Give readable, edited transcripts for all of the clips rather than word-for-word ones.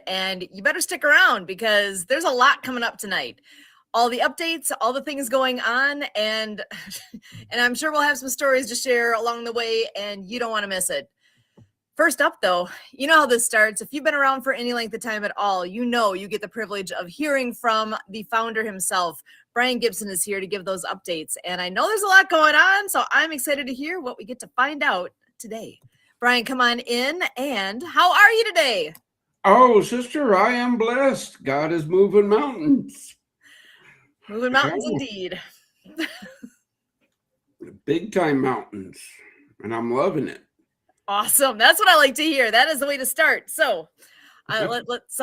and you better stick around because there's a lot coming up tonight. All the updates, all the things going on, and I'm sure we'll have some stories to share along the way, and you don't want to miss it. First up, though, you know how this starts. If you've been around for any length of time at all, you know you get the privilege of hearing from the founder himself. Brian Gibson is here to give those updates, and I know there's a lot going on, so I'm excited to hear what we get to find out today. Brian, come on in, and how are you today? Oh, sister, I am blessed. God is moving mountains. Moving mountains indeed. Big time mountains, and I'm loving it. Awesome. That's what I like to hear. That is the way to start. So let's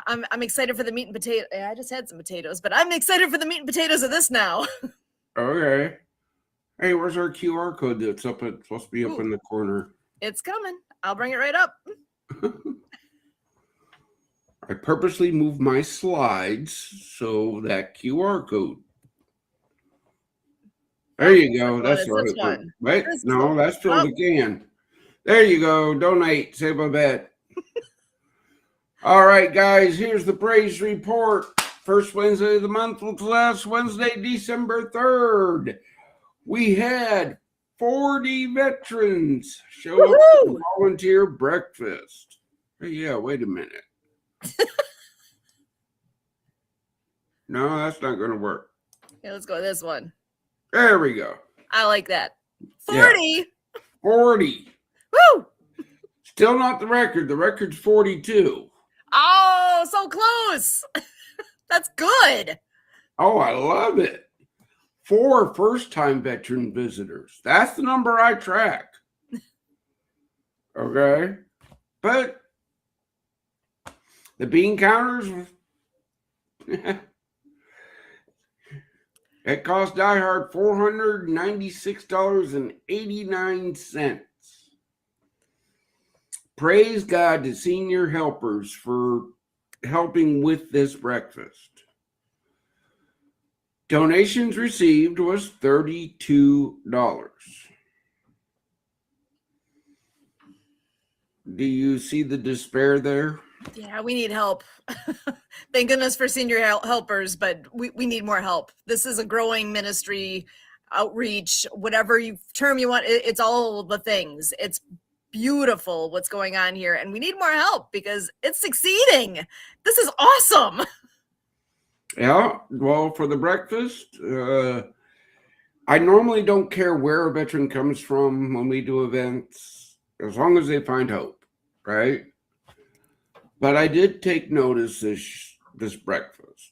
I'm excited for the meat and potato. I just had some potatoes, but I'm excited for the meat and potatoes of this now. Okay. Hey, where's our QR code that's supposed to be up in the corner? It's coming. I'll bring it right up. I purposely moved my slides so that QR code. There you go. That's the right one. Wait, no, that's filled again. There you go. Donate. Save a bet. All right, guys, here's the praise report. First Wednesday of the month was last Wednesday, December 3rd. We had 40 veterans show up for volunteer breakfast. Hey, yeah, wait a minute. No, that's not going to work. Okay, let's go with this one. There we go. I like that. 40. Yeah. 40. Woo! Still not the record. The record's 42. Oh, so close. That's good. Oh, I love it. 4 first-time veteran visitors. That's the number I track. Okay. But the bean counters, it cost DieHard $496.89. Praise God to senior helpers for helping with this breakfast. Donations received was $32. Do you see the despair there? Yeah, we need help. Thank goodness for senior helpers, but we need more help. This is a growing ministry, outreach, whatever term you want. It's all the things. It's beautiful what's going on here, and we need more help because it's succeeding. This is awesome. Yeah, well, for the breakfast, I normally don't care where a veteran comes from when we do events, as long as they find hope, right? But I did take notice this breakfast.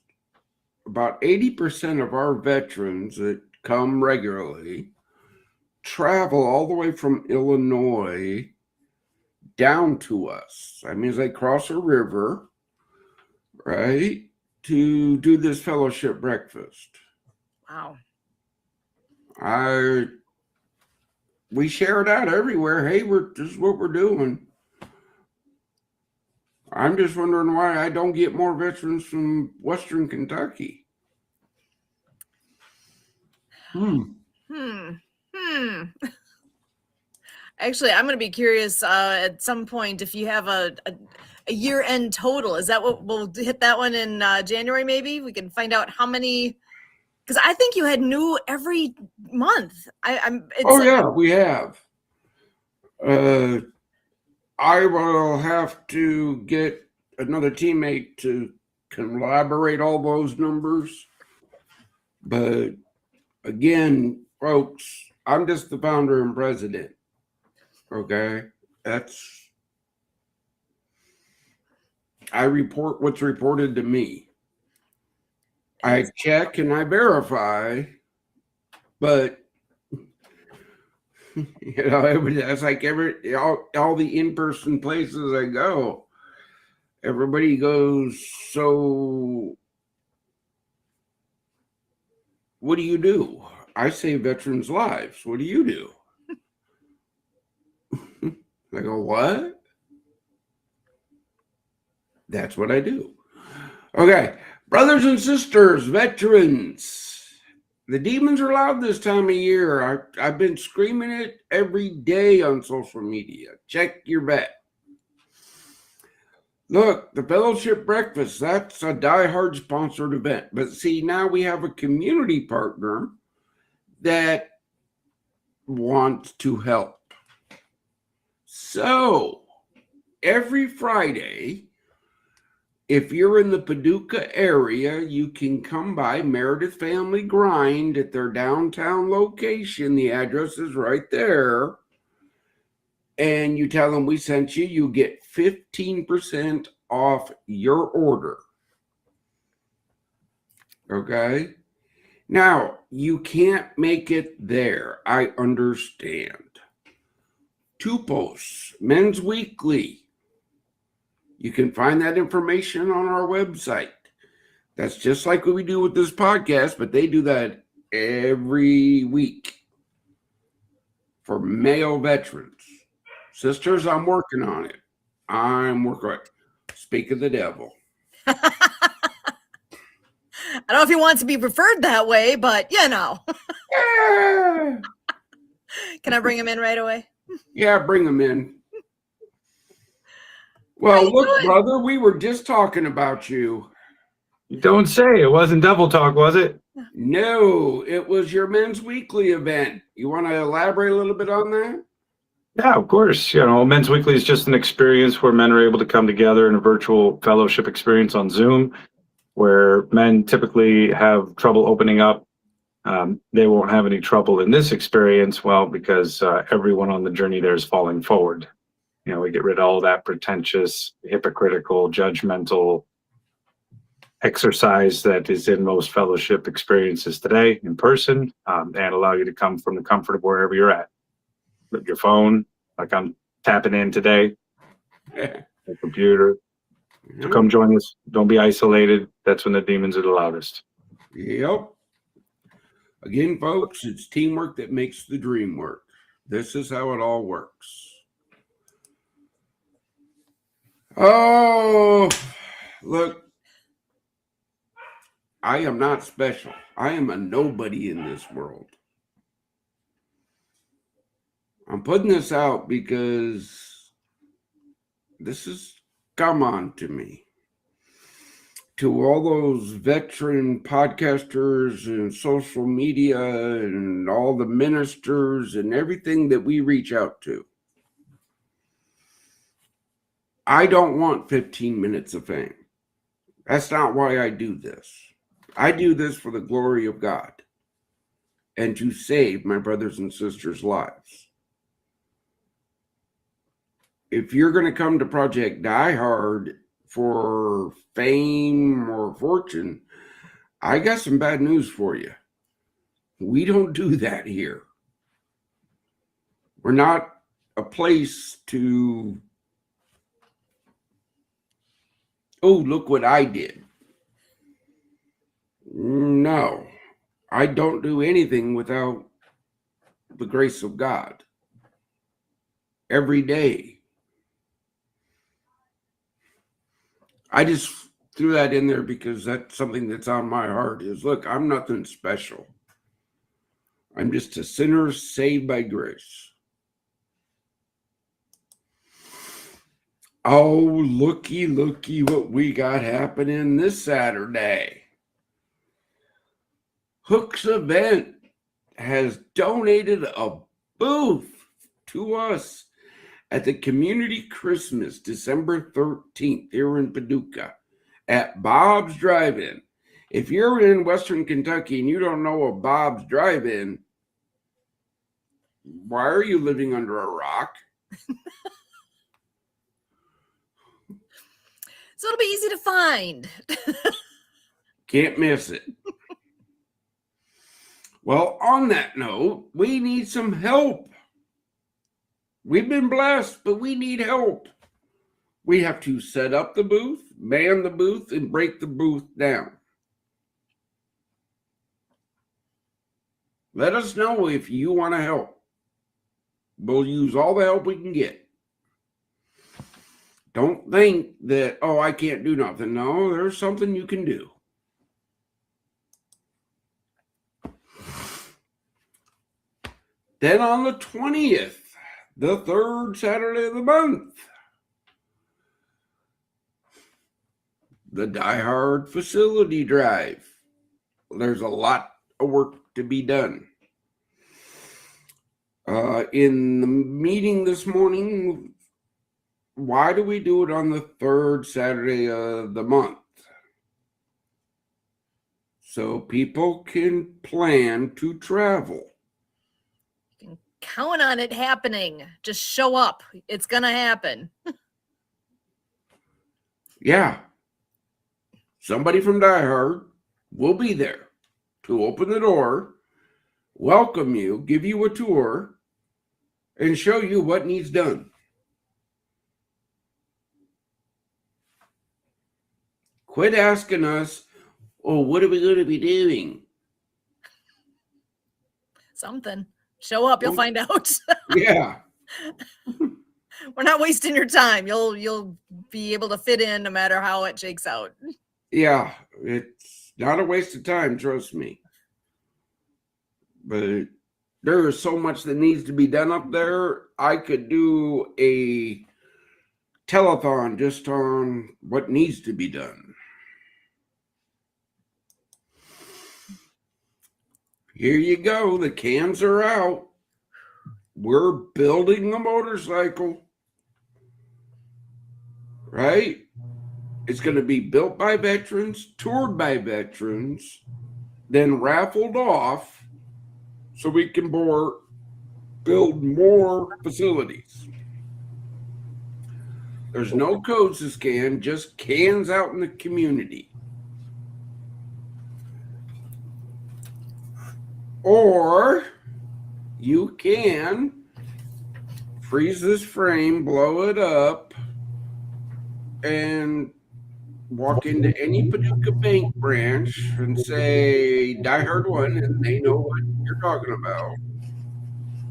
About 80% of our veterans that come regularly travel all the way from Illinois down to us. That means they cross a river, right, to do this fellowship breakfast. Wow. We share it out everywhere. Hey, this is what we're doing. I'm just wondering why I don't get more veterans from Western Kentucky. Actually, I'm going to be curious at some point if you have a year-end total. Is that what we'll hit that one in January? Maybe we can find out how many. Because I think you had new every month. We have. I will have to get another teammate to collaborate all those numbers. But again, folks, I'm just the founder and president. Okay? I report what's reported to me. I check and I verify, but it's like all the in-person places I go, everybody goes, so what do you do? I save veterans' lives. What do you do? I go, what? That's what I do. Okay, brothers and sisters, veterans. The demons are loud this time of year. I've been screaming it every day on social media. Check your bet. Look, the Fellowship Breakfast, that's a DieHard sponsored event. But see, now we have a community partner that wants to help. So every Friday, if you're in the Paducah area, you can come by Meredith Family Grind at their downtown location. The address is right there. And you tell them we sent you, you get 15% off your order. Okay? Now, you can't make it there. I understand. 2 posts, Men's Weekly. You can find that information on our website. That's just like what we do with this podcast, but they do that every week for male veterans. Sisters, I'm working on it. I'm working on it. Speak of the devil. I don't know if he wants to be referred that way, but you know. Yeah. Can I bring him in right away? Yeah, bring him in. Well, look, brother, we were just talking about you. You don't say. It wasn't Devil Talk, was it? No, it was your Men's Weekly event. You want to elaborate a little bit on that? Yeah, of course. You know, Men's Weekly is just an experience where men are able to come together in a virtual fellowship experience on Zoom, where men typically have trouble opening up. They won't have any trouble in this experience, well, because everyone on the journey there is falling forward. You know, we get rid of all that pretentious, hypocritical, judgmental exercise that is in most fellowship experiences today in person, and allow you to come from the comfort of wherever you're at. With your phone, like I'm tapping in today, the computer. So come join us. Don't be isolated. That's when the demons are the loudest. Yep. Again, folks, it's teamwork that makes the dream work. This is how it all works. Oh, look, I am not special. I am a nobody in this world. I'm putting this out because this has come on to me. To all those veteran podcasters and social media and all the ministers and everything that we reach out to. I don't want 15 minutes of fame. That's not why I do this. I do this for the glory of God and to save my brothers and sisters' lives. If you're going to come to Project DieHard for fame or fortune, I got some bad news for you. We don't do that here. We're not a place to, oh, look what I did. No, I don't do anything without the grace of God. Every day. I just threw that in there because that's something that's on my heart is, look, I'm nothing special. I'm just a sinner saved by grace. Oh, looky what we got happening this Saturday. Hook's Event has donated a booth to us at the Community Christmas, December 13th, here in Paducah, at Bob's Drive-In. If you're in Western Kentucky and you don't know a Bob's Drive-In, why are you living under a rock? So it'll be easy to find. Can't miss it. Well, on that note, we need some help. We've been blessed, but we need help. We have to set up the booth, man the booth, and break the booth down. Let us know if you want to help. We'll use all the help we can get. Don't think that, oh, I can't do nothing. No, there's something you can do. Then on the 20th, the third Saturday of the month, the DieHard facility drive. There's a lot of work to be done. In the meeting this morning, why do we do it on the third Saturday of the month? So people can plan to travel. You can count on it happening. Just show up. It's going to happen. Yeah. Somebody from DieHard will be there to open the door, welcome you, give you a tour, and show you what needs done. Quit asking us, oh, what are we going to be doing? Something. Show up, you'll find out. Yeah. We're not wasting your time. You'll be able to fit in no matter how it shakes out. Yeah, it's not a waste of time, trust me. But there is so much that needs to be done up there. I could do a telethon just on what needs to be done. Here you go. The cans are out. We're building a motorcycle. Right? It's going to be built by veterans, toured by veterans, then raffled off so we can build more facilities. There's no codes to scan, just cans out in the community. Or you can freeze this frame, blow it up, and walk into any Paducah Bank branch and say DieHard 1, and they know what you're talking about.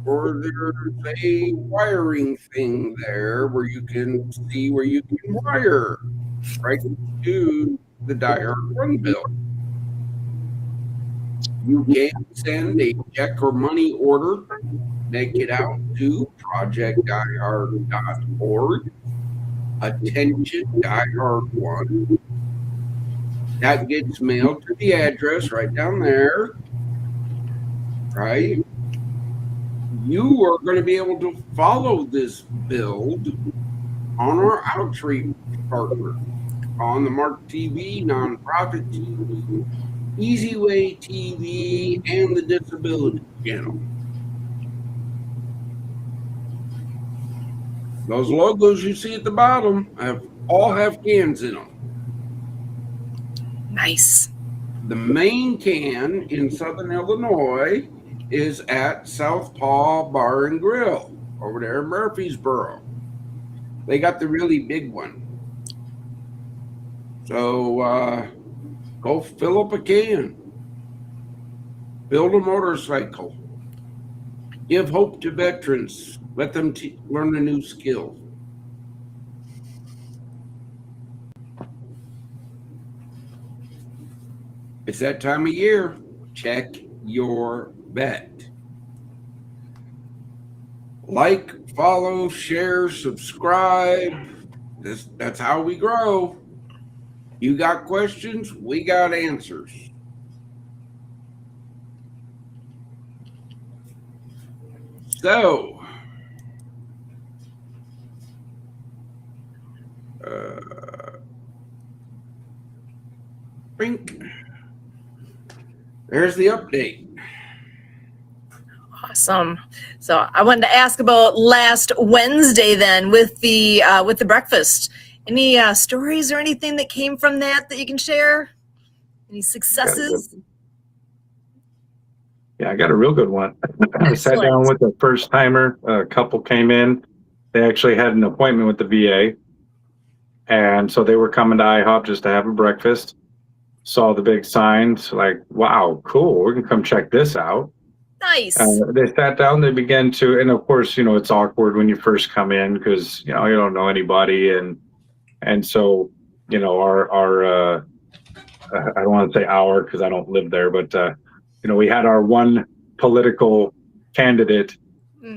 Or there's a wiring thing there where you can see where you can wire right to the DieHard 1 bill. You can send a check or money order, make it out to Project DieHard.org. Attention DieHard 1. That gets mailed to the address right down there. Right? You are going to be able to follow this build on our outreach partner, on the Mark TV, Nonprofit TV, Easy Way TV, and the Disability Channel. Those logos you see at the bottom all have cans in them. Nice. The main can in Southern Illinois is at Southpaw Bar and Grill over there in Murfreesboro. They got the really big one. So go fill up a can. Build a motorcycle. Give hope to veterans. Let them learn a new skill. It's that time of year. Check your bet. Like, follow, share, subscribe. That's how we grow. You got questions, we got answers. So, there's the update. Awesome. So I wanted to ask about last Wednesday then with the breakfast. Any stories or anything that came from that you can share? Any successes? Yeah, I got a real good one. I sat down with a first timer. A couple came in. They actually had an appointment with the VA. And so they were coming to IHOP just to have a breakfast. Saw the big signs, like, wow, cool. We can come check this out. Nice. They sat down, they began to, and of course, it's awkward when you first come in because, you don't know anybody. And so, our I don't want to say our because I don't live there, but, we had our one political candidate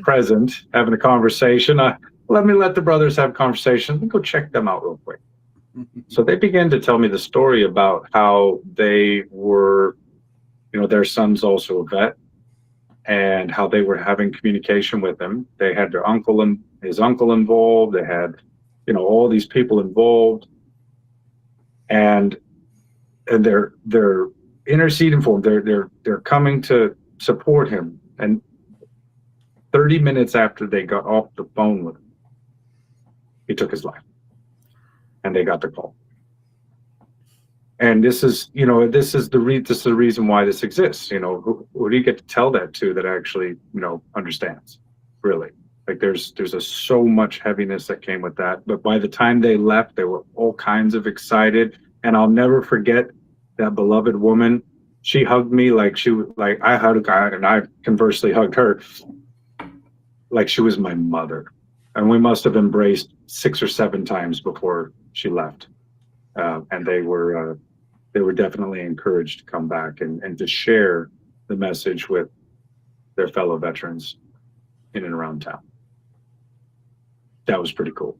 present having a conversation. Let the brothers have a conversation. Let me go check them out real quick. So they began to tell me the story about how they were, their son's also a vet, and how they were having communication with him. They had their uncle and his uncle involved. They had, all these people involved, and they're interceding for him. They're coming to support him. And 30 minutes after they got off the phone with him, he took his life, and they got the call. And this is the reason why this exists. Who do you get to tell that to that actually, understands, really? Like there's so much heaviness that came with that. But by the time they left, they were all kinds of excited. And I'll never forget that beloved woman. She hugged me like I hugged a guy, and I conversely hugged her like she was my mother. And we must have embraced 6 or 7 times before she left. And they were definitely encouraged to come back and to share the message with their fellow veterans in and around town. That was pretty cool.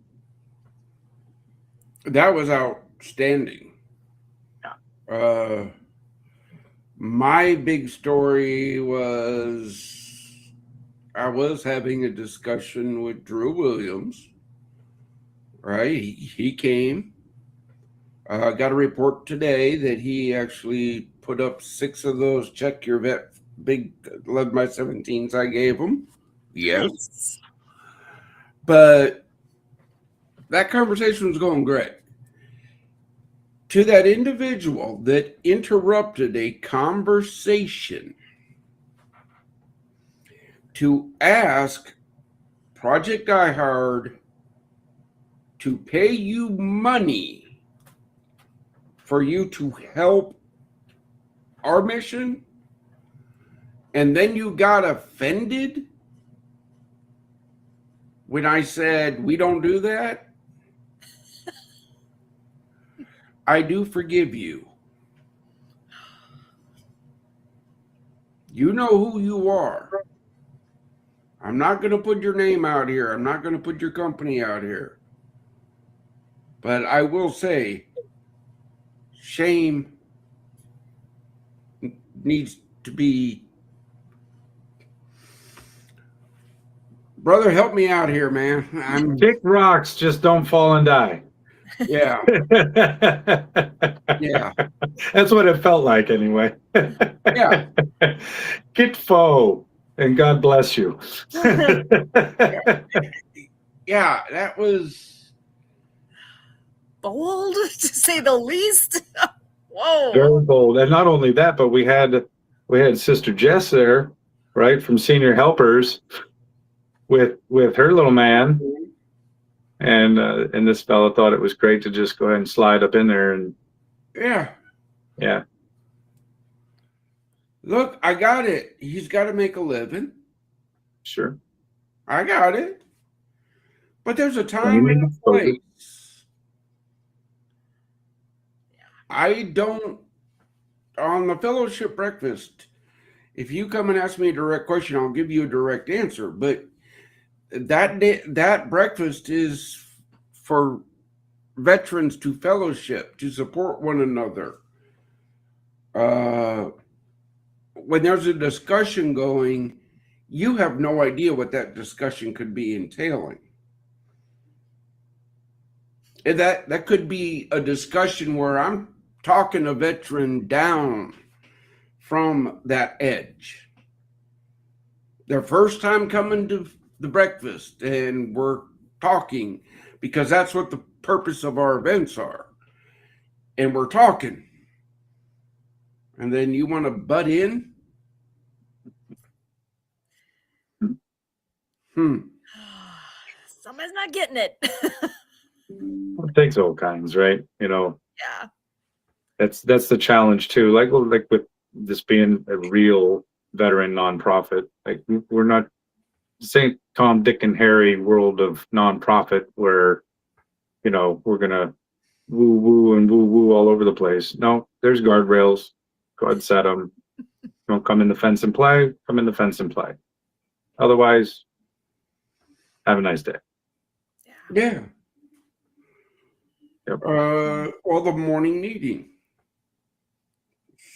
That was outstanding. Yeah. My big story was I was having a discussion with Drew Williams, right? He came. Got a report today that he actually put up 6 of those check your vet big 11x17s I gave him. Yes. But that conversation was going great. To that individual that interrupted a conversation to ask Project DieHard to pay you money for you to help our mission, and then you got offended when I said we don't do that, I do forgive you. You know who you are. I'm not going to put your name out here. I'm not going to put your company out here. But I will say, shame needs to be. Brother, help me out here, man. Kick rocks, just don't fall and die. Yeah. Yeah. That's what it felt like anyway. Yeah. Get foe, and God bless you. Yeah, that was bold, to say the least. Whoa. Very bold. And not only that, but we had Sister Jess there, right, from Senior Helpers with her little man. And this fella thought it was great to just go ahead and slide up in there and yeah. Look, I got it. He's got to make a living. Sure. I got it. But there's a time and a place. I don't, on the fellowship breakfast, if you come and ask me a direct question, I'll give you a direct answer. But that breakfast is for veterans to fellowship, to support one another. When there's a discussion going, you have no idea what that discussion could be entailing. And that could be a discussion where I'm talking a veteran down from that edge. Their first time coming to the breakfast, and we're talking because that's what the purpose of our events are. And we're talking. And then you want to butt in? Somebody's not getting it. It takes all kinds, right? Yeah. That's the challenge too. Like with this being a real veteran nonprofit, like we're not St. Tom, Dick, and Harry world of nonprofit where, we're gonna woo and woo all over the place. No, there's guardrails. Go ahead and set them. Don't come in the fence and play. Come in the fence and play. Otherwise, have a nice day. Yeah. Yep. Well, the morning meeting.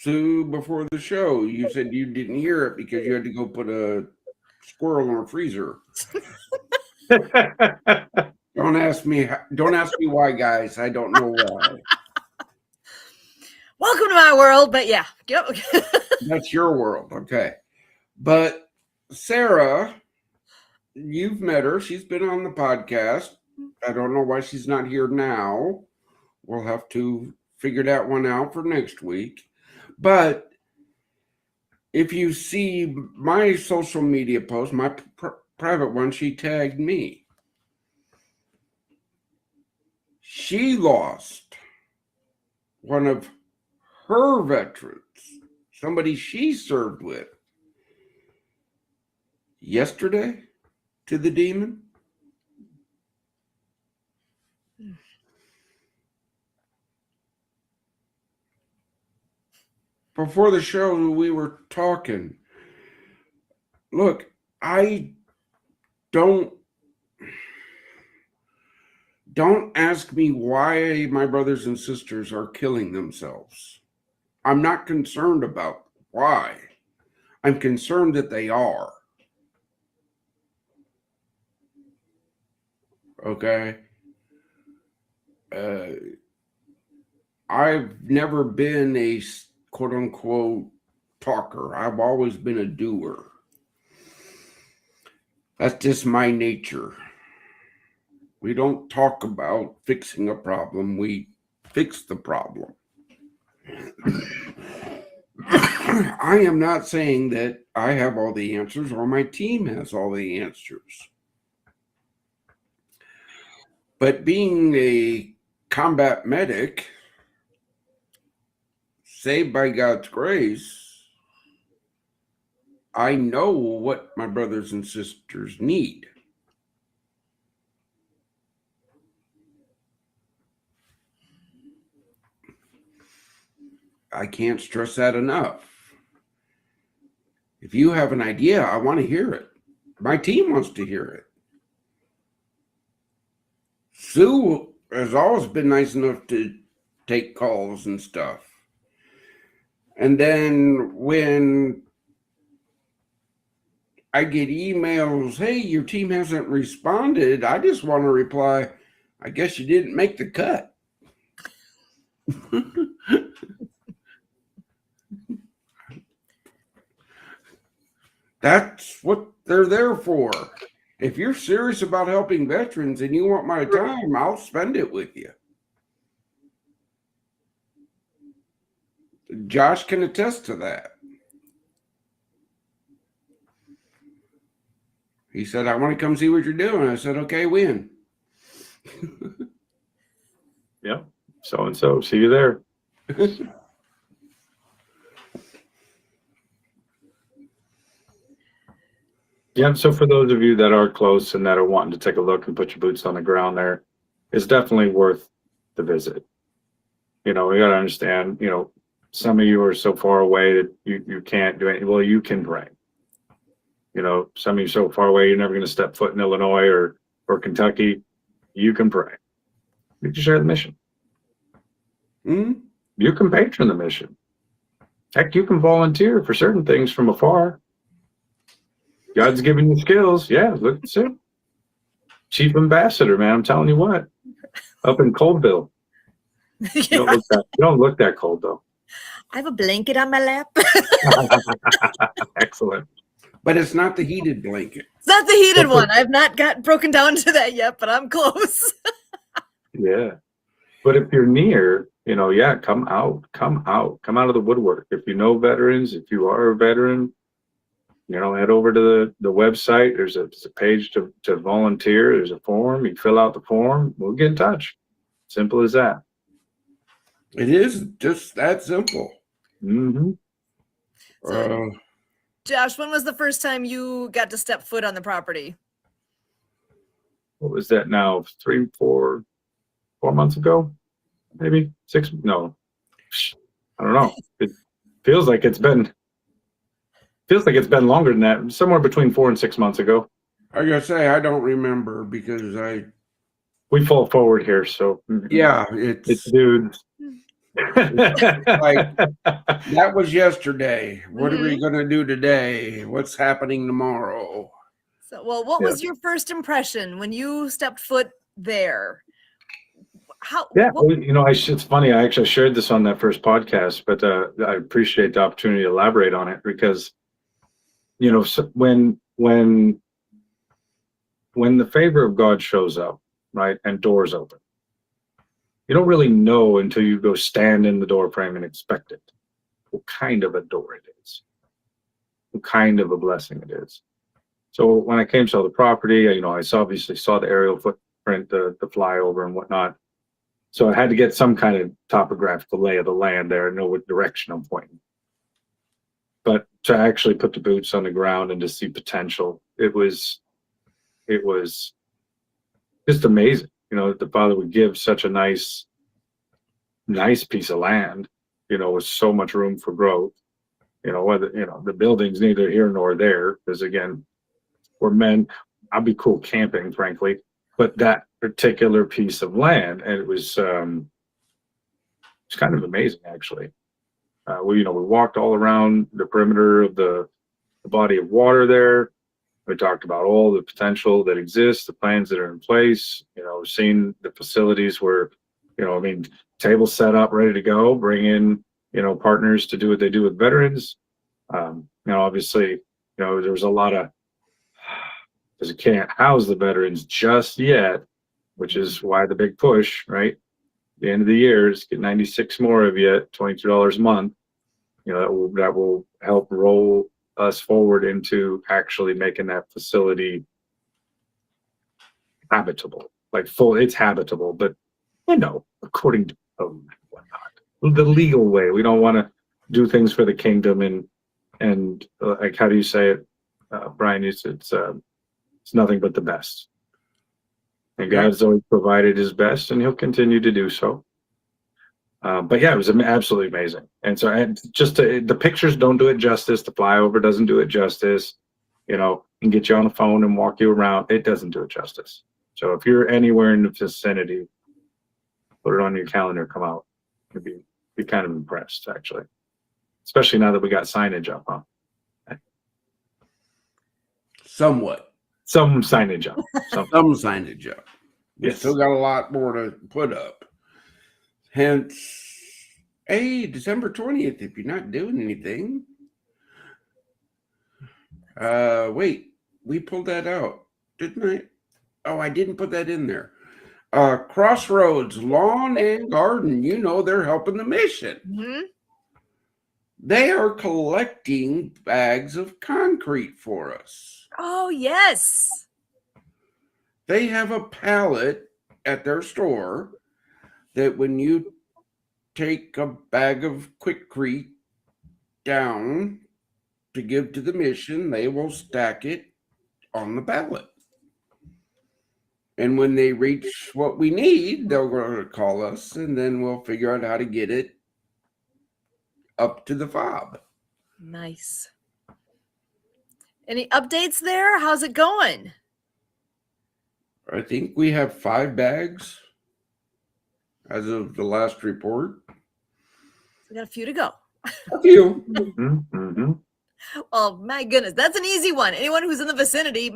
Sue, before the show, you said you didn't hear it because you had to go put a squirrel in a freezer. Don't ask me why, guys. I don't know why. Welcome to my world, but yeah. Yep. That's your world, okay. But Sarah, you've met her. She's been on the podcast. I don't know why she's not here now. We'll have to figure that one out for next week. But if you see my social media post, my private one, she tagged me. She lost one of her veterans, somebody she served with, yesterday to the demon. Before the show, we were talking. Look, I don't ask me why my brothers and sisters are killing themselves. I'm not concerned about why. I'm concerned that they are. Okay? I've never been a quote-unquote talker. I've always been a doer. That's just my nature. We don't talk about fixing a problem. We fix the problem. I am not saying that I have all the answers or my team has all the answers. But being a combat medic, saved by God's grace, I know what my brothers and sisters need. I can't stress that enough. If you have an idea, I want to hear it. My team wants to hear it. Sue has always been nice enough to take calls and stuff. And then when I get emails, hey, your team hasn't responded, I just want to reply, I guess you didn't make the cut. That's what they're there for. If you're serious about helping veterans and you want my time, I'll spend it with you. Josh can attest to that. He said, I want to come see what you're doing. I said, okay, when? Yeah. So-and-so. See you there. Yeah, so for those of you that are close and that are wanting to take a look and put your boots on the ground there, it's definitely worth the visit. You know, we got to understand, you know, some of you are so far away that you can't do anything. Well, you can pray. You know, some of you so far away, you're never going to step foot in Illinois or Kentucky. You can pray. You can share the mission. You can patron the mission. Heck, you can volunteer for certain things from afar. God's given you skills. Yeah, look at Sue. Chief ambassador, man. I'm telling you what. Up in Coldville. Yeah. You don't look that cold, though. I have a blanket on my lap. Excellent. But it's not the heated blanket. It's not the heated one. I've not got broken down to that yet, but I'm close. Yeah. But if you're near, you know, yeah, come out of the woodwork. If you know veterans, if you are a veteran, you know, head over to the website. There's a page to volunteer. There's a form. You fill out the form. We'll get in touch. Simple as that. It is just that simple. Mm-hmm. So, Josh, when was the first time you got to step foot on the property? What was that now? 4 months ago? Maybe 6? No. I don't know. It feels like it's been longer than that. Somewhere between 4 and 6 months ago. I gotta say, I don't remember because We fall forward here, so Yeah, it's it's dudes. like that was yesterday. What are we Mhm. gonna do today? What's happening tomorrow? So, well, what Yeah. was your first impression when you stepped foot there? How? Yeah, What, well, it's funny. I actually shared this on that first podcast, but I appreciate the opportunity to elaborate on it because, so when the favor of God shows up, right, and doors open, you don't really know until you go stand in the door frame and inspect it, what kind of a door it is, what kind of a blessing it is. So when I came to the property, I obviously saw the aerial footprint, the flyover and whatnot. So I had to get some kind of topographical lay of the land there and know what direction I'm pointing. But to actually put the boots on the ground and to see potential, it was just amazing. That the Father would give such a nice piece of land, with so much room for growth. Whether the building's neither here nor there, because again, we're men. I'd be cool camping, frankly, but that particular piece of land, and it's kind of amazing actually. We walked all around the perimeter of the body of water there. We talked about all the potential that exists, the plans that are in place. Seeing the facilities where, tables set up, ready to go. Bring in, partners to do what they do with veterans. Obviously, there's a lot of because it can't house the veterans just yet, which is why the big push, right? The end of the year is get 96 more of you at $22 a month. That will help roll us forward into actually making that facility habitable, like full. It's habitable, but according to whatnot, the legal way. We don't want to do things for the kingdom and like, how do you say it, Brian? It's nothing but the best. And God's always provided his best, and he'll continue to do so. But yeah, it was absolutely amazing. And so the pictures don't do it justice. The flyover doesn't do it justice. And get you on the phone and walk you around. It doesn't do it justice. So if you're anywhere in the vicinity, put it on your calendar, come out. You'd be kind of impressed, actually. Especially now that we got signage up, huh? somewhat. Some signage up. Some signage up. We Yes. still got a lot more to put up. Hence, hey, December 20th, if you're not doing anything. Wait, we pulled that out, didn't I? Oh, I didn't put that in there. Crossroads Lawn and Garden, they're helping the mission. Mhm. They are collecting bags of concrete for us. Oh, yes. They have a pallet at their store that when you take a bag of Quickcrete down to give to the mission, they will stack it on the pallet. And when they reach what we need, they'll go to call us, and then we'll figure out how to get it up to the fob. Nice. Any updates there? How's it going? I think we have 5 bags as of the last report. We got a few to go. A few. Mm-hmm, mm-hmm. Oh my goodness, that's an easy one. Anyone who's in the vicinity,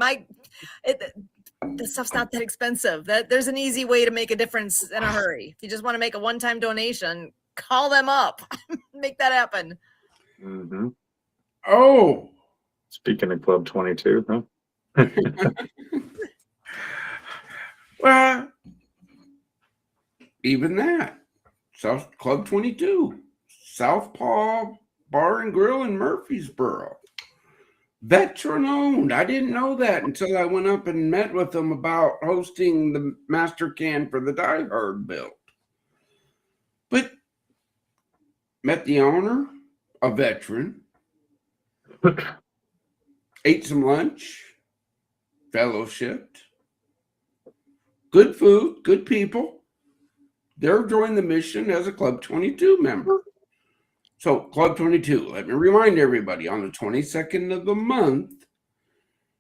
this stuff's not that expensive. There's an easy way to make a difference in a hurry. If you just want to make a one-time donation, call them up. Make that happen. Mm-hmm. Oh. Speaking of Club 22, huh? Well, even that. South Club 22. Southpaw Bar and Grill in Murfreesboro. Veteran owned. I didn't know that until I went up and met with them about hosting the master can for the DieHard build. But met the owner, a veteran, ate some lunch, fellowshipped, good food, good people. They're joining the mission as a Club 22 member. So Club 22, let me remind everybody, on the 22nd of the month,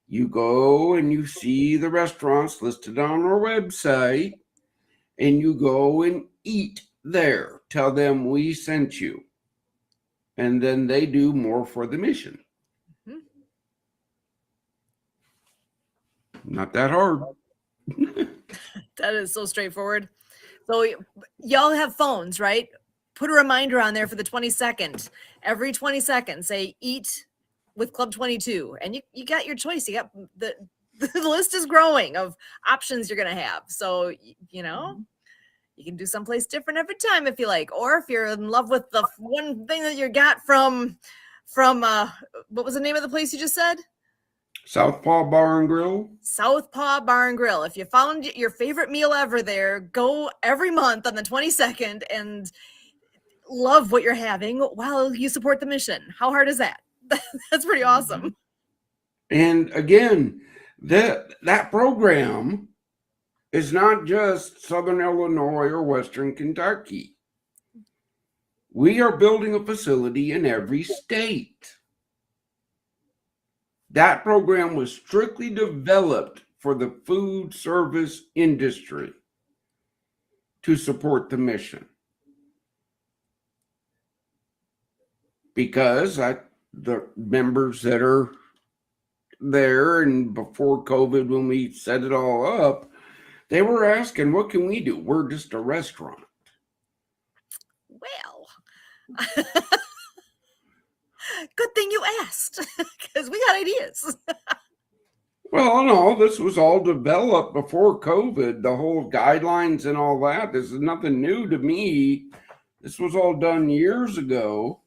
You go and you see the restaurants listed on our website, and you go and eat there. Tell them we sent you. And then they do more for the mission. Mhm. Not that hard. That is so straightforward. So y'all have phones, right? Put a reminder on there for the 22nd. Every 22nd, say eat with Club 22. And you got your choice. You got the list is growing of options you're going to have. So, you know, you can do someplace different every time if you like. Or if you're in love with the one thing that you got from what was the name of the place you just said? Southpaw Bar and Grill. Southpaw Bar and Grill. If you found your favorite meal ever there, go every month on the 22nd and love what you're having while you support the mission. How hard is that? That's pretty awesome. And again, that program is not just Southern Illinois or Western Kentucky. We are building a facility in every state. That program was strictly developed for the food service industry to support the mission. Because the members that are there and before COVID, when we set it all up, they were asking, what can we do? We're just a restaurant. Well, good thing you asked, because we got ideas. Well, no, this was all developed before COVID, the whole guidelines and all that. This is nothing new to me. This was all done years ago,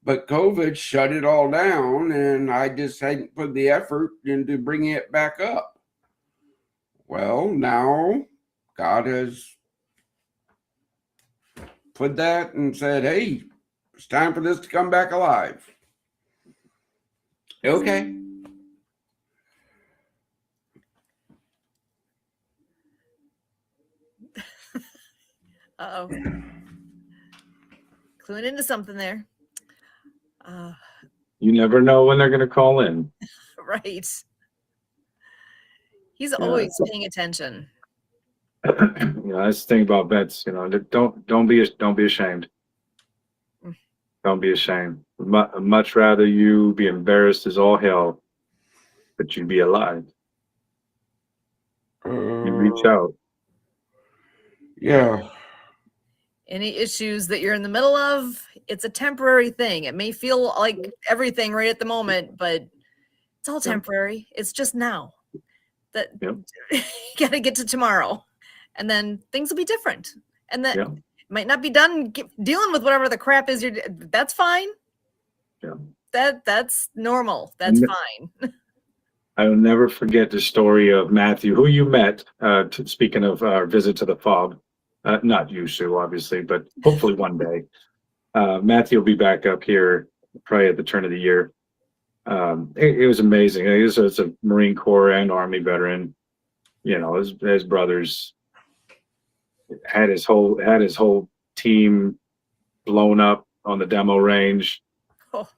but COVID shut it all down, and I just hadn't put the effort into bringing it back up. Well, now God has put that and said, hey, it's time for this to come back alive. Okay. Uh-oh. Cluing into something there. You never know when they're going to call in. Right. He's always paying attention. That's the thing about vets. Don't be ashamed. Don't be ashamed. Much rather you be embarrassed as all hell, but you be alive. You reach out. Yeah. Any issues that you're in the middle of, it's a temporary thing. It may feel like everything right at the moment, but it's all temporary. It's just now. That you got to get to tomorrow, and then things will be different. And that might not be done dealing with whatever the crap is. That's fine. Yeah. That's normal. That's fine. I will never forget the story of Matthew, who you met. Speaking of our visit to the FOB, not you, Sue, obviously, but hopefully one day. Matthew will be back up here probably at the turn of the year. It was amazing. It's a Marine Corps and Army veteran. His brothers had his whole team blown up on the demo range. Oh.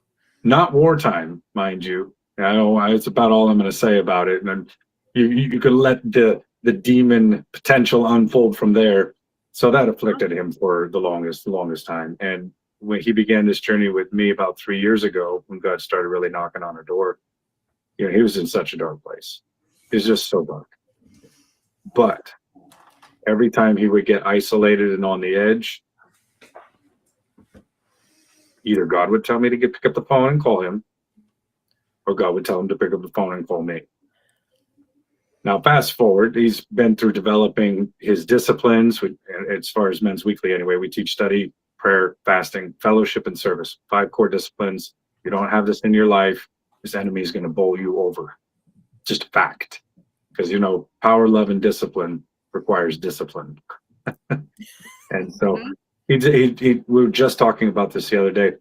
Not wartime, mind you. I know it's about all I'm going to say about it. And you could let the demon potential unfold from there. So that afflicted him for the longest time. And when he began this journey with me about 3 years ago, when God started really knocking on our door, he was in such a dark place. It was just so dark. But every time he would get isolated and on the edge, either God would tell me to pick up the phone and call him, or God would tell him to pick up the phone and call me. Now, fast forward, he's been through developing his disciplines. As far as Men's Weekly, anyway, we teach study, prayer, fasting, fellowship, and service. 5 core disciplines. If you don't have this in your life, this enemy is going to bowl you over. Just a fact. Because, power, love, and discipline requires discipline. And so we were just talking about this the other day.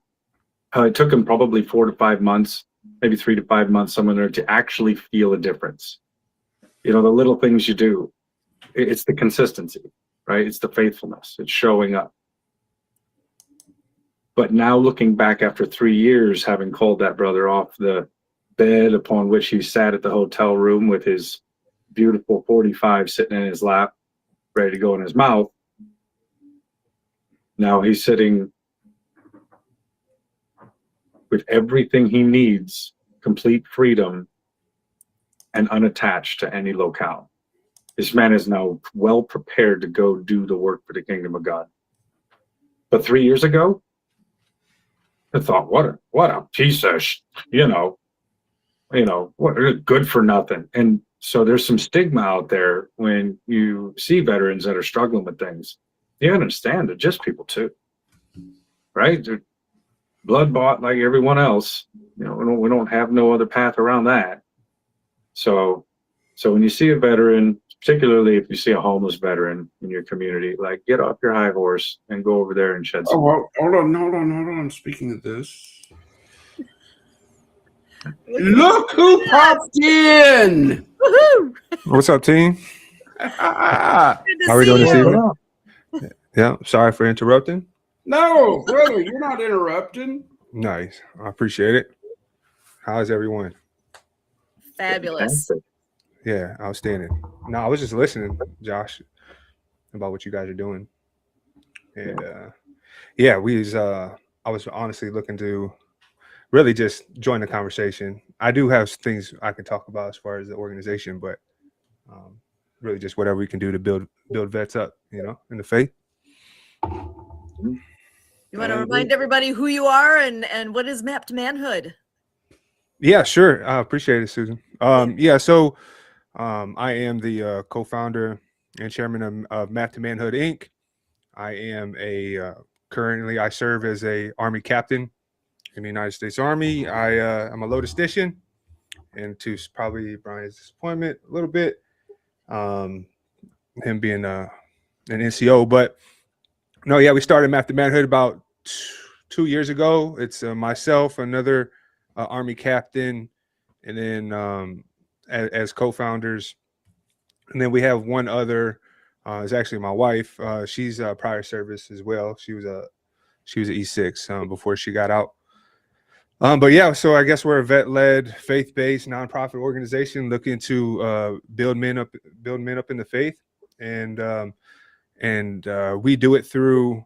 It took him probably 4 to 5 months, maybe 3 to 5 months, somewhere there, to actually feel a difference. The little things you do, it's the consistency, right? It's the faithfulness. It's showing up. But now looking back after 3 years, having called that brother off the bed upon which he sat at the hotel room with his beautiful 45 sitting in his lap, ready to go in his mouth. Now he's sitting with everything he needs, complete freedom, and unattached to any locale. This man is now well prepared to go do the work for the kingdom of God. But 3 years ago, I thought, what a piece of, what good for nothing. And so there's some stigma out there when you see veterans that are struggling with things. You understand they're just people too, right? They're blood bought like everyone else. We don't have no other path around that. So when you see a veteran, particularly if you see a homeless veteran in your community, like, get off your high horse and go over there and shed some. Oh, well, hold on. Speaking of this, look who popped in. Woohoo! What's up, team? Good to How are we see doing this you. evening? Yeah, sorry for interrupting. No, brother, you're not interrupting. Nice. I appreciate it. How's everyone? Fabulous. Yeah, outstanding. No, I was just listening, Josh, about what you guys are doing. And yeah, I was honestly looking to really just join the conversation. I do have things I can talk about as far as the organization, but really just whatever we can do to build vets up, in the faith. You want to remind everybody who you are and what is Mapped Manhood? Yeah, sure. I appreciate it, Susan. So I am the co-founder and chairman of Mapped Manhood, Inc. I am currently I serve as a Army captain in the United States Army. I'm a logistician, and to probably Brian's disappointment a little bit, him being an NCO, but no, yeah, we started Mapped Manhood about 2 years ago. It's myself, another Army captain, and then as co-founders, and then we have one other. Is actually my wife. She's prior service as well. She was an E6 before she got out. But yeah, so I guess we're a vet-led, faith-based nonprofit organization looking to build men up in the faith, and we do it through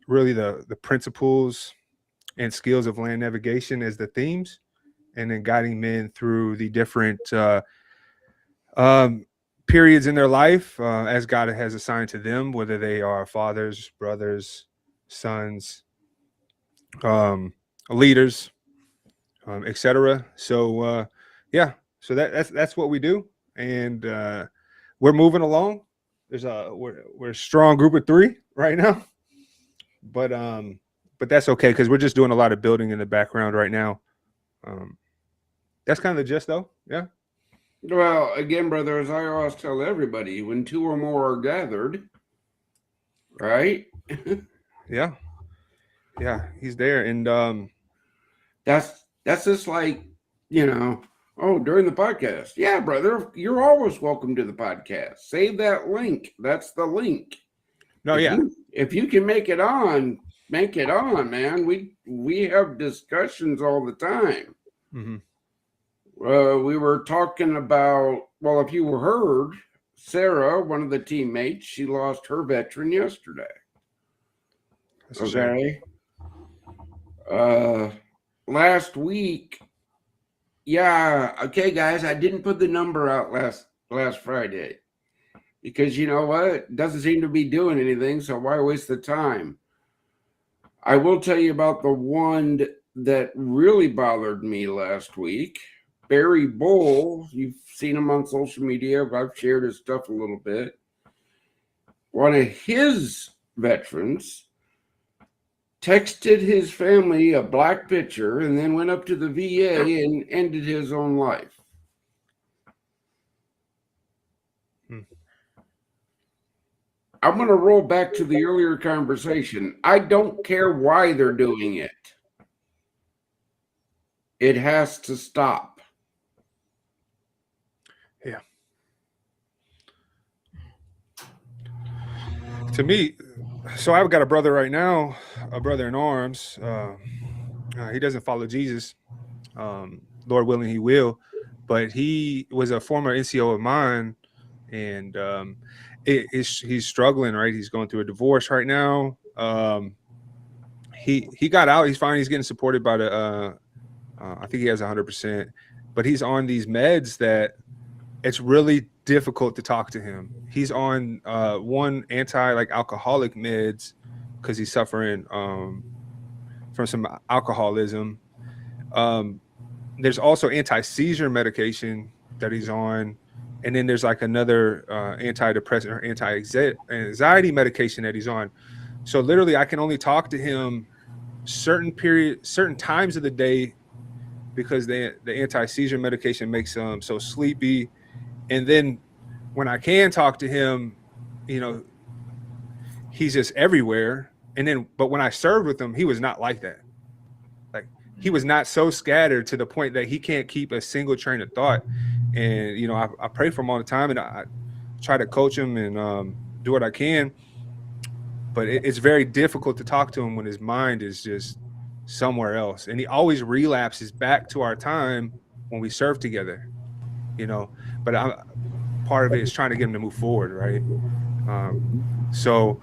really the principles and skills of land navigation as the themes, and then guiding men through the different periods in their life as God has assigned to them, whether they are fathers, brothers, sons, leaders, etc. So so that's what we do, and we're moving along. We're a strong group of 3 right now, but that's okay because we're just doing a lot of building in the background right now. That's kind of the gist, though. Yeah. Well, again, brother, as I always tell everybody, when 2 or more are gathered, right? Yeah, he's there, and that's just like, during the podcast. Yeah, brother, you're always welcome to the podcast. Save that link. That's the link. No, if you can make it on, man. We have discussions all the time. Mm-hmm. We were talking about, well, if you heard, Sarah, one of the teammates, she lost her veteran yesterday. Okay. Last week, yeah, okay, guys, I didn't put the number out last Friday because you know what? It doesn't seem to be doing anything, so why waste the time? I will tell you about the one that really bothered me last week. Barry Bull, you've seen him on social media. I've shared his stuff a little bit. One of his veterans texted his family a black picture and then went up to the VA and ended his own life. I'm going to roll back to the earlier conversation. I don't care why they're doing it. It has to stop. Yeah. To me, so I've got a brother right now, a brother in arms. He doesn't follow Jesus. Lord willing, he will. But he was a former NCO of mine, and he's struggling, right? He's going through a divorce right now. He got out. He's fine. He's getting supported by the I think he has 100%, but he's on these meds that it's really difficult to talk to him. He's on one alcoholic meds because he's suffering from some alcoholism. There's also anti-seizure medication that he's on, and then there's like another antidepressant or anti-anxiety medication that he's on. So literally, I can only talk to him certain times of the day because the anti-seizure medication makes him so sleepy. And then when I can talk to him, he's just everywhere. And then, but when I served with him, he was not like that. Like, he was not so scattered to the point that he can't keep a single train of thought. And, I pray for him all the time, and I try to coach him and do what I can. But it's very difficult to talk to him when his mind is just somewhere else. And he always relapses back to our time when we served together, But part of it is trying to get him to move forward, right? So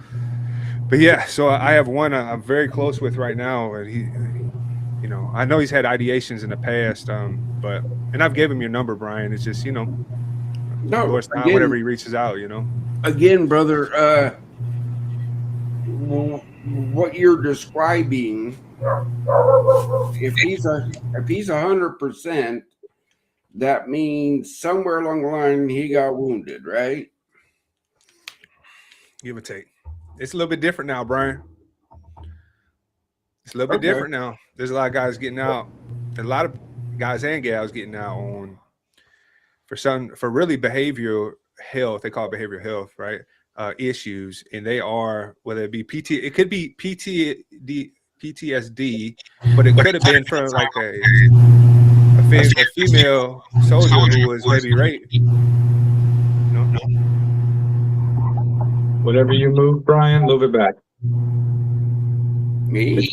I have one I'm very close with right now, and he, I know he's had ideations in the past, and I've given him your number, Brian. It's just, whenever he reaches out, Again, brother, what you're describing, if he's 100%, that means somewhere along the line he got wounded, right? Give or take. It's a little bit different now, Brian. It's a little bit different now. There's a lot of guys getting out. A lot of guys and gals getting out on for really behavioral health. They call it behavioral health, right? Issues, and they are, whether it be it could be PTSD, but it could have been from like a female soldier who was maybe raped. Whatever you move, Brian, move it back. Me?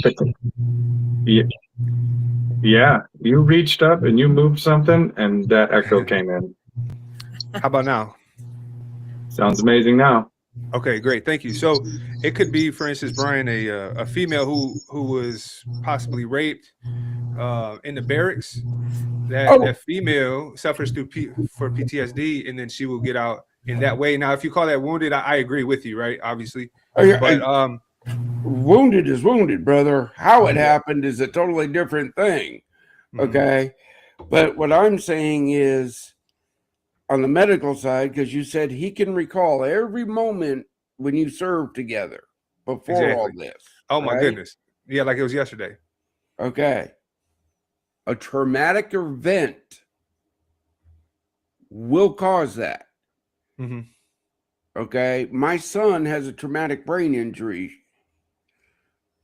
Yeah, you reached up and you moved something, and that echo came in. How about now? Sounds amazing now. Okay, great. Thank you. So it could be, for instance, Brian, a female who was possibly raped in the barracks. That female suffers for PTSD, and then she will get out in that way. Now, if you call that wounded, I agree with you, right? Obviously. But wounded is wounded, brother. How it happened is a totally different thing. Okay. But what I'm saying is, on the medical side, because you said he can recall every moment when you served together before all this. Oh, my goodness. Yeah, like it was yesterday. Okay. A traumatic event will cause that. Mm-hmm. Okay. My son has a traumatic brain injury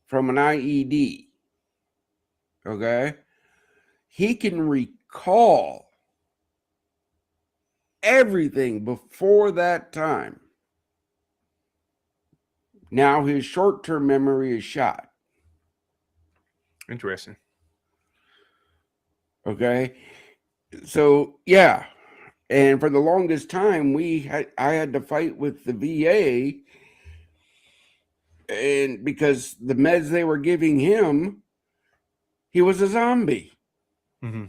from an IED. Okay. He can recall everything before that time. Now his short-term memory is shot. Interesting. Okay. So, yeah. And for the longest time, I had to fight with the VA, and because the meds they were giving him, he was a zombie. Mm-hmm.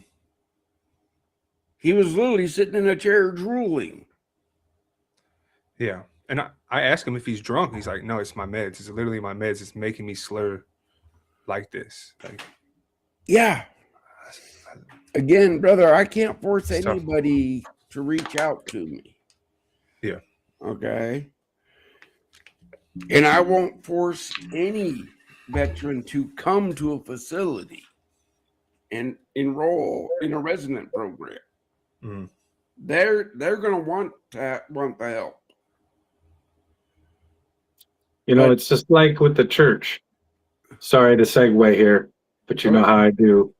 He was literally sitting in a chair drooling. Yeah. And I asked him if he's drunk. He's like, no, it's my meds. It's literally my meds. It's making me slur like this. Yeah. Again, brother, I can't force anybody to reach out to me. Yeah. Okay. And I won't force any veteran to come to a facility and enroll in a resident program. Mm-hmm. They're going to want the help. It's just like with the church. Sorry to segue here, but you know how I do.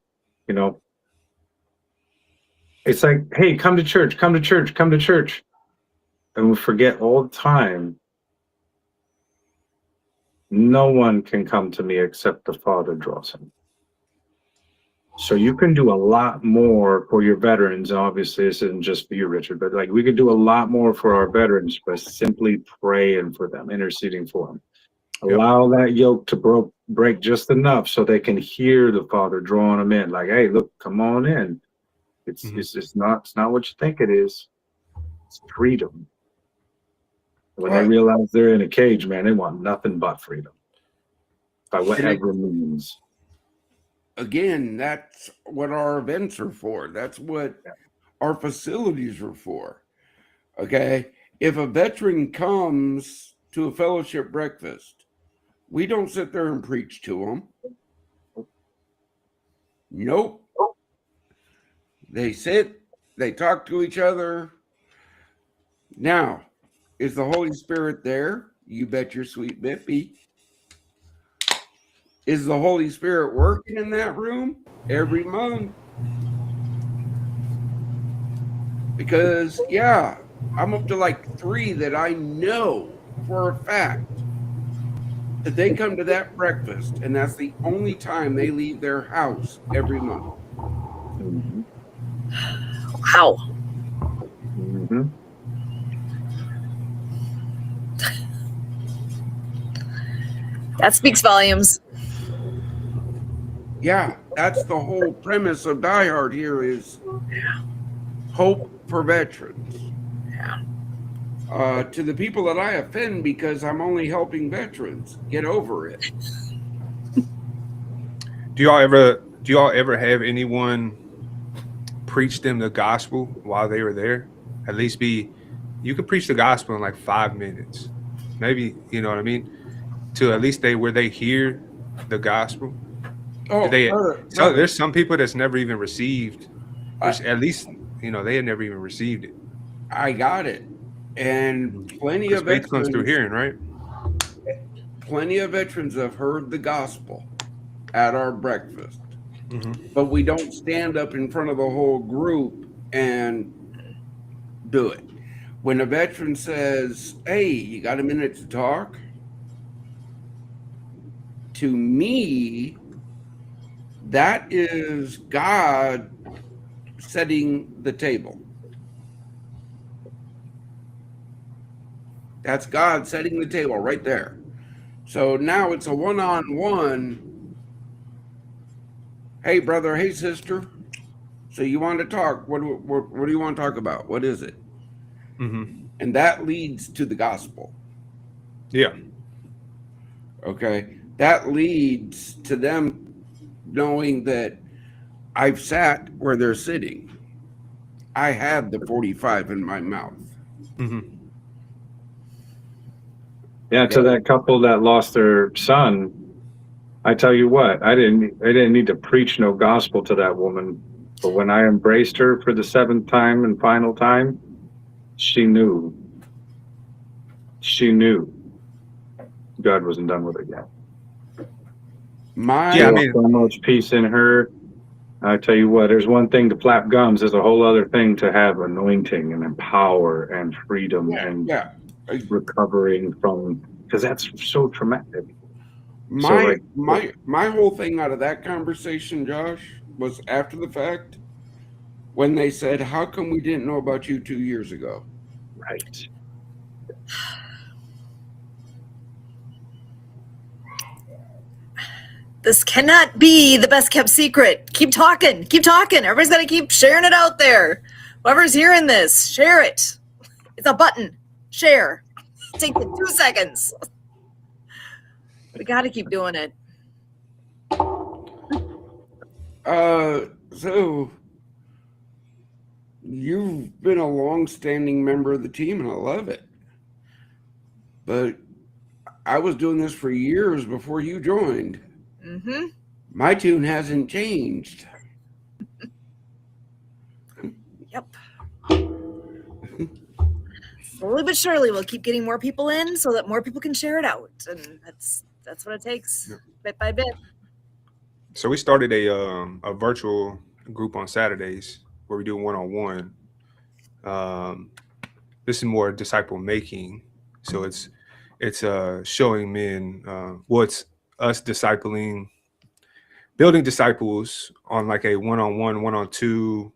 It's like, hey, come to church, come to church, come to church. And we forget all the time. No one can come to me except the Father draws him. So you can do a lot more for your veterans. Obviously, this isn't just for you, Richard, but like we could do a lot more for our veterans by simply praying for them, interceding for them. Yep. Allow that yoke to break just enough so they can hear the Father drawing them in. Like, hey, look, come on in. It's not what you think it is. It's freedom. When they realize they're in a cage, man, they want nothing but freedom by whatever means. Again, that's what our events are for. That's what our facilities are for. Okay. If a veteran comes to a fellowship breakfast, we don't sit there and preach to them. Nope. They sit, they talk to each other. Now, is the Holy Spirit there? You bet your sweet bippy. Is the Holy Spirit working in that room every month? Because, yeah, I'm up to like 3 that I know for a fact that they come to that breakfast, and that's the only time they leave their house every month. Mm-hmm. Wow. Mm-hmm. That speaks volumes. Yeah, that's the whole premise of Die Hard here is hope for veterans. Yeah. To the people that I offend because I'm only helping veterans, get over it. Do y'all ever have anyone preach them the gospel while they were there? At least you could preach the gospel in like 5 minutes, maybe, you know what I mean? To at least where they hear the gospel. Oh, So there's some people that's never even received, at least, you know, they had never even received it. I got it. And plenty of faith comes through veterans, hearing, right? plenty of veterans have heard the gospel at our breakfast. Mm-hmm. But we don't stand up in front of the whole group and do it. When a veteran says, hey, you got a minute to talk? To me, that is God setting the table. That's God setting the table right there. So now it's a one-on-one. Hey, brother. Hey, sister. So you want to talk? What do you want to talk about? What is it? Mm-hmm. And that leads to the gospel. Yeah. Okay. That leads to them knowing that I've sat where they're sitting. I have the 45 in my mouth. Mm-hmm. Yeah, to that couple that lost their son, I tell you what, I didn't need to preach no gospel to that woman, but when I embraced her for the 7th time and final time, she knew God wasn't done with her yet. So much peace in her. I tell you what, there's one thing to flap gums. There's a whole other thing to have anointing and power and freedom and recovering from, because that's so traumatic. My whole thing out of that conversation, Josh, was after the fact when they said, how come we didn't know about you 2 years ago? Right. This cannot be the best kept secret. Keep talking. Keep talking. Everybody's got to keep sharing it out there. Whoever's hearing this, share it. It's a button. Share. Take 2 seconds. We got to keep doing it. So you've been a long-standing member of the team, and I love it. But I was doing this for years before you joined. Mm-hmm. My tune hasn't changed. Yep. Slowly but surely, we'll keep getting more people in so that more people can share it out, and that's what it takes, bit by bit. So we started a virtual group on Saturdays where we do one-on-one. This is more disciple making, so it's showing men. It's us discipling building disciples on like a one-on-one, one-on-two.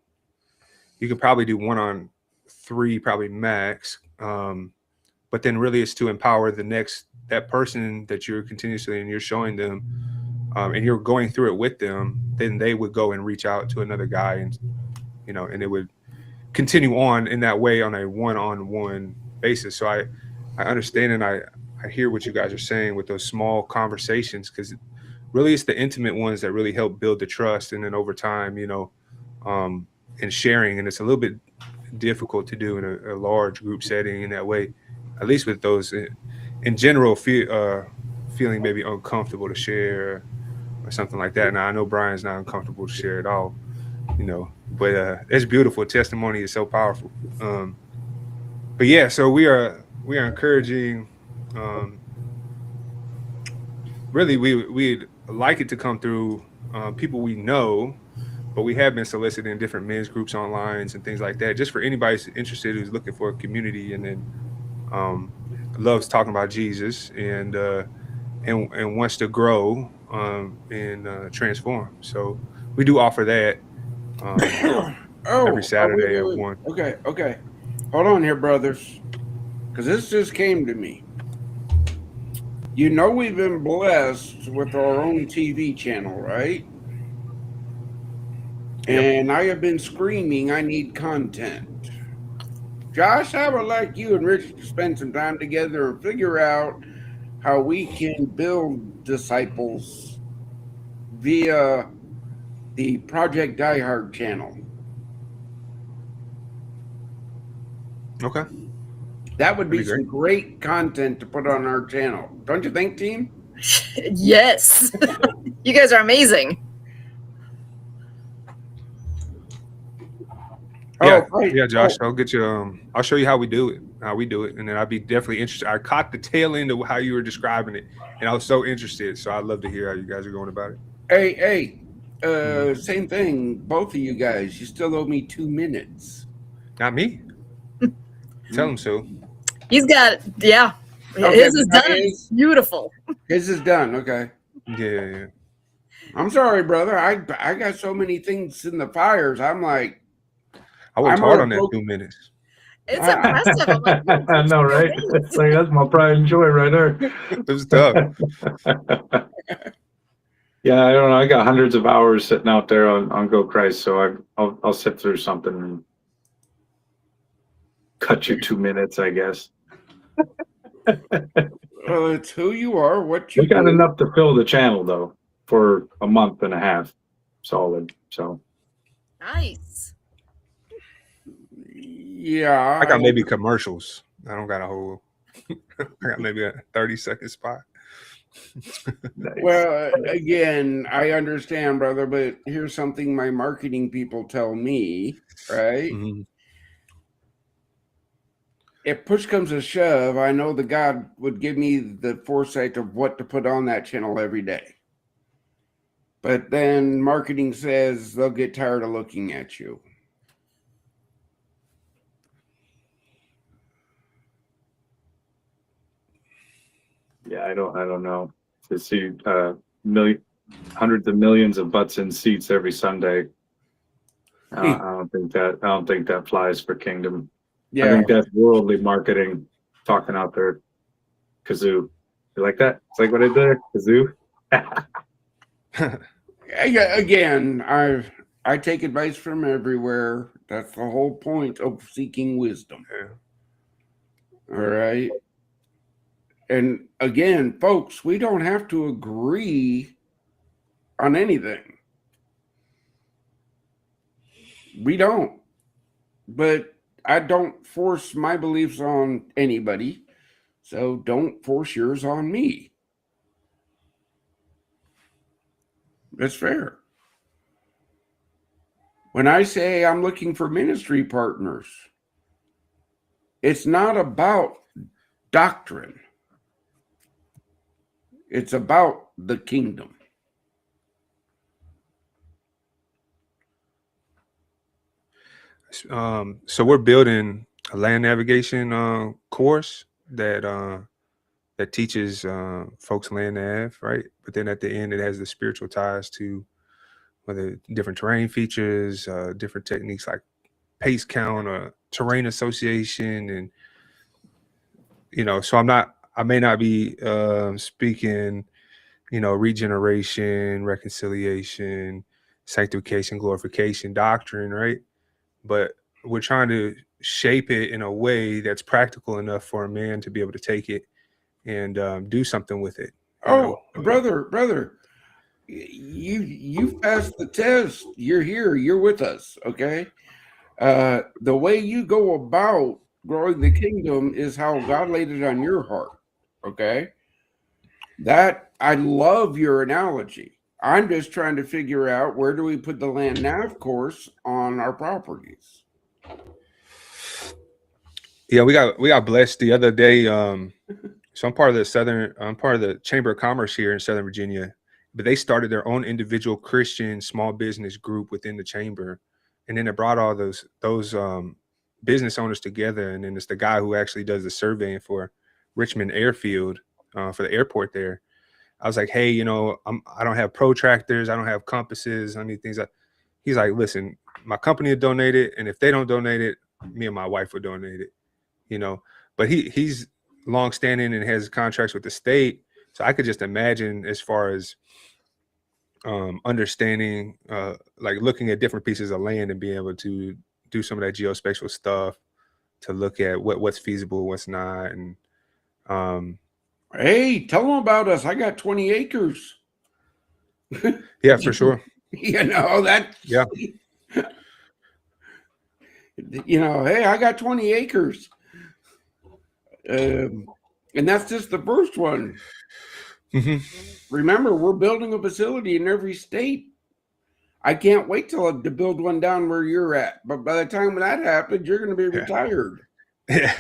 You could probably do 1-on-3, probably max. But then really it's to empower that person that you're continuously and you're showing them, and you're going through it with them. Then they would go and reach out to another guy, and and it would continue on in that way on a one-on-one basis. So I understand, and I hear what you guys are saying with those small conversations, because really it's the intimate ones that really help build the trust. And then over time, and sharing, and it's a little bit difficult to do in a large group setting in that way, at least with those in general feeling maybe uncomfortable to share or something like that. Now I know Brian's not uncomfortable to share at all, but it's beautiful. Testimony is so powerful. But yeah, so we are encouraging, really we'd like it to come through people we know, but we have been soliciting different men's groups online and things like that, just for anybody who's interested, who's looking for a community and then loves talking about Jesus and wants to grow and transform. So we do offer that every Saturday at 1. Okay. Hold on here, brothers, because this just came to me. We've been blessed with our own TV channel, right? Yep. And I have been screaming, I need content. Josh, I would like you and Rich to spend some time together and figure out how we can build disciples via the Project DieHard channel. Okay. That would be some great content to put on our channel. Don't you think, team? Yes. You guys are amazing. Yeah, right. Yeah, Josh. I'll get you. I'll show you how we do it, and then I'd be definitely interested. I caught the tail end of how you were describing it, and I was so interested. So I'd love to hear how you guys are going about it. Hey, same thing. Both of you guys, you still owe me 2 minutes. Not me. Tell him so. He's got Okay, his is done. It's beautiful. His is done. Okay. Yeah. I'm sorry, brother. I got so many things in the fires. I'm like, I worked hard on that 2 minutes. It's impressive. I'm like, I know, right? It's like, that's my pride and joy right there. It was tough. Yeah, I don't know. I got hundreds of hours sitting out there on Go Christ, so I'll sit through something and cut you 2 minutes, I guess. Well, it's who you are, what you We got do. enough to fill the channel though for a month and a half, solid. So nice. Yeah, I got maybe commercials. I don't got a whole. I got maybe a 30-second spot. nice. Well, again, I understand, brother, but here's something my marketing people tell me, right? Mm-hmm. If push comes to shove, I know that God would give me the foresight of what to put on that channel every day. But then marketing says they'll get tired of looking at you. Yeah, I don't know. To see hundreds of millions of butts in seats every Sunday. I don't think that flies for Kingdom. Yeah. I think that's worldly marketing talking out there. Kazoo. You like that? It's like what I did, Kazoo. Again, I take advice from everywhere. That's the whole point of seeking wisdom. Yeah. All right. And again, folks, we don't have to agree on anything. We don't. But I don't force my beliefs on anybody. So don't force yours on me. That's fair. When I say I'm looking for ministry partners, it's not about doctrine. It's about the kingdom. So we're building a land navigation course that teaches folks land nav, right? But then at the end, it has the spiritual ties to whether different terrain features, different techniques like pace count or terrain association. And, so I may not be speaking, regeneration, reconciliation, sanctification, glorification, doctrine, right? But we're trying to shape it in a way that's practical enough for a man to be able to take it and do something with it. Oh, brother, you passed the test. You're here. You're with us. Okay. The way you go about growing the kingdom is how God laid it on your heart. Okay. That I love your analogy. I'm just trying to figure out where do we put the land nav course on our properties. Yeah, we got blessed the other day. So I'm part of the Chamber of Commerce here in Southern Virginia, but they started their own individual Christian small business group within the chamber, and then they brought all those business owners together. And then it's the guy who actually does the surveying for Richmond Airfield for the airport there. I was like, hey, I don't have protractors, I don't have compasses, I need things like. He's like, listen, my company will donate it, and if they don't donate it, me and my wife will donate it. But he's long-standing and has contracts with the state, so I could just imagine as far as understanding, like looking at different pieces of land and being able to do some of that geospatial stuff to look at what's feasible, what's not, and hey, tell them about us. I got 20 acres. Yeah, for sure. That. Yeah. Hey, I got 20 acres. And that's just the first one. Mm-hmm. Remember, we're building a facility in every state. I can't wait to build one down where you're at. But by the time that happens, you're going to be retired. Yeah.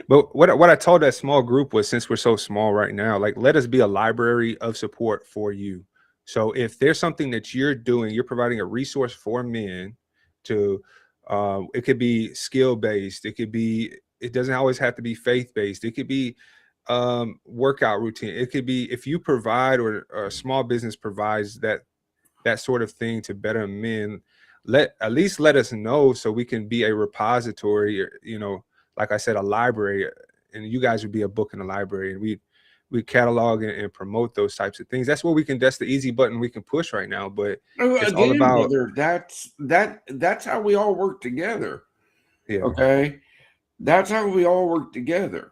But what I told that small group was, since we're so small right now, like, let us be a library of support for you. So if there's something that you're doing, you're providing a resource for men to, it could be skill based. It doesn't always have to be faith based. It could be workout routine. It could be, if you provide, or a small business provides that sort of thing to better men, at least let us know, so we can be a repository, or, like I said, a library, and you guys would be a book in the library, and we catalog and promote those types of things. That's the easy button we can push right now. But it's Again, all about, brother, that's how we all work together. yeah. Okay. That's how we all work together.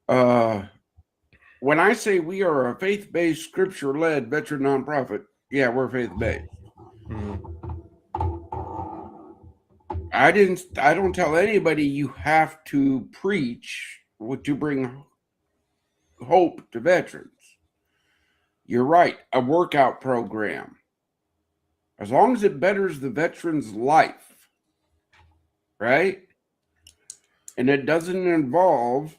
When I say we are a faith-based, scripture-led veteran nonprofit, yeah, we're faith-based. Mm-hmm. I don't tell anybody you have to preach to bring hope to veterans. You're right, a workout program. As long as it betters the veteran's life, right? And it doesn't involve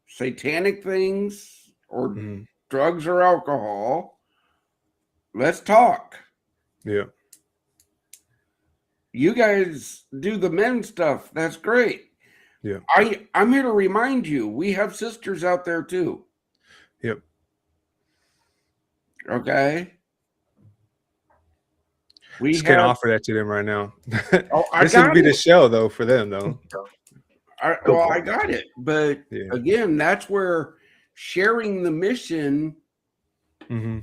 satanic things or Mm-hmm. drugs or alcohol, let's talk. Yeah. You guys do the men stuff. That's great. Yeah. I'm here to remind you, we have sisters out there too. Yep. Okay. We Just can't offer that to them right now. Oh, I this would got be the it. show, though, for them, though. I got it. But Yeah. again, that's where sharing the mission, Mm-hmm.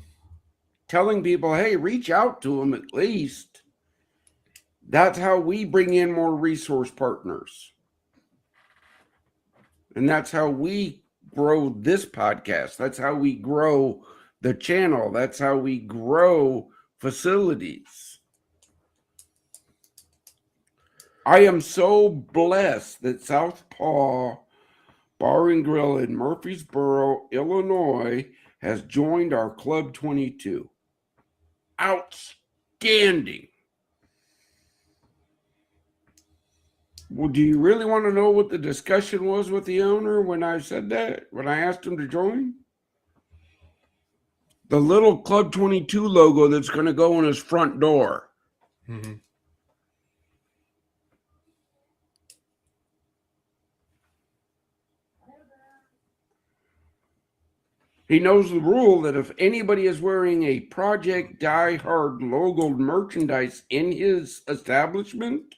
telling people, hey, reach out to them at least. That's how we bring in more resource partners. And that's how we grow this podcast. That's how we grow the channel. That's how we grow facilities. I am so blessed that Southpaw Bar and Grill in Murfreesboro, Illinois has joined our Club 22. Outstanding. Well, do you really want to know what the discussion was with the owner when I said that? When I asked him to join? The little Club 22 logo that's going to go on his front door. Mm-hmm. He knows the rule that if anybody is wearing a Project DieHard logoed merchandise in his establishment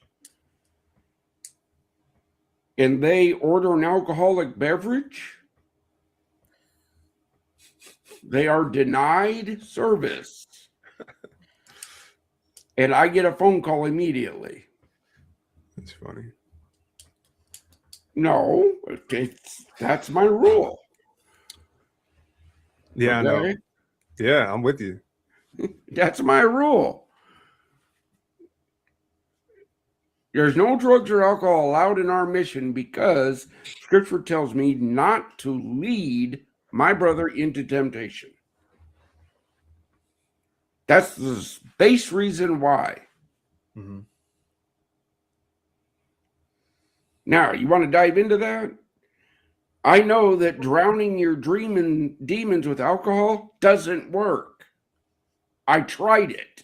and they order an alcoholic beverage, they are denied service. And I get a phone call immediately. That's funny. No, that's my rule. Yeah, I know. Okay? Yeah, I'm with you. That's my rule. There's no drugs or alcohol allowed in our mission because Scripture tells me not to lead my brother into temptation. That's the base reason why. Mm-hmm. Now, you want to dive into that? I know that drowning your dreaming demons with alcohol doesn't work. I tried it.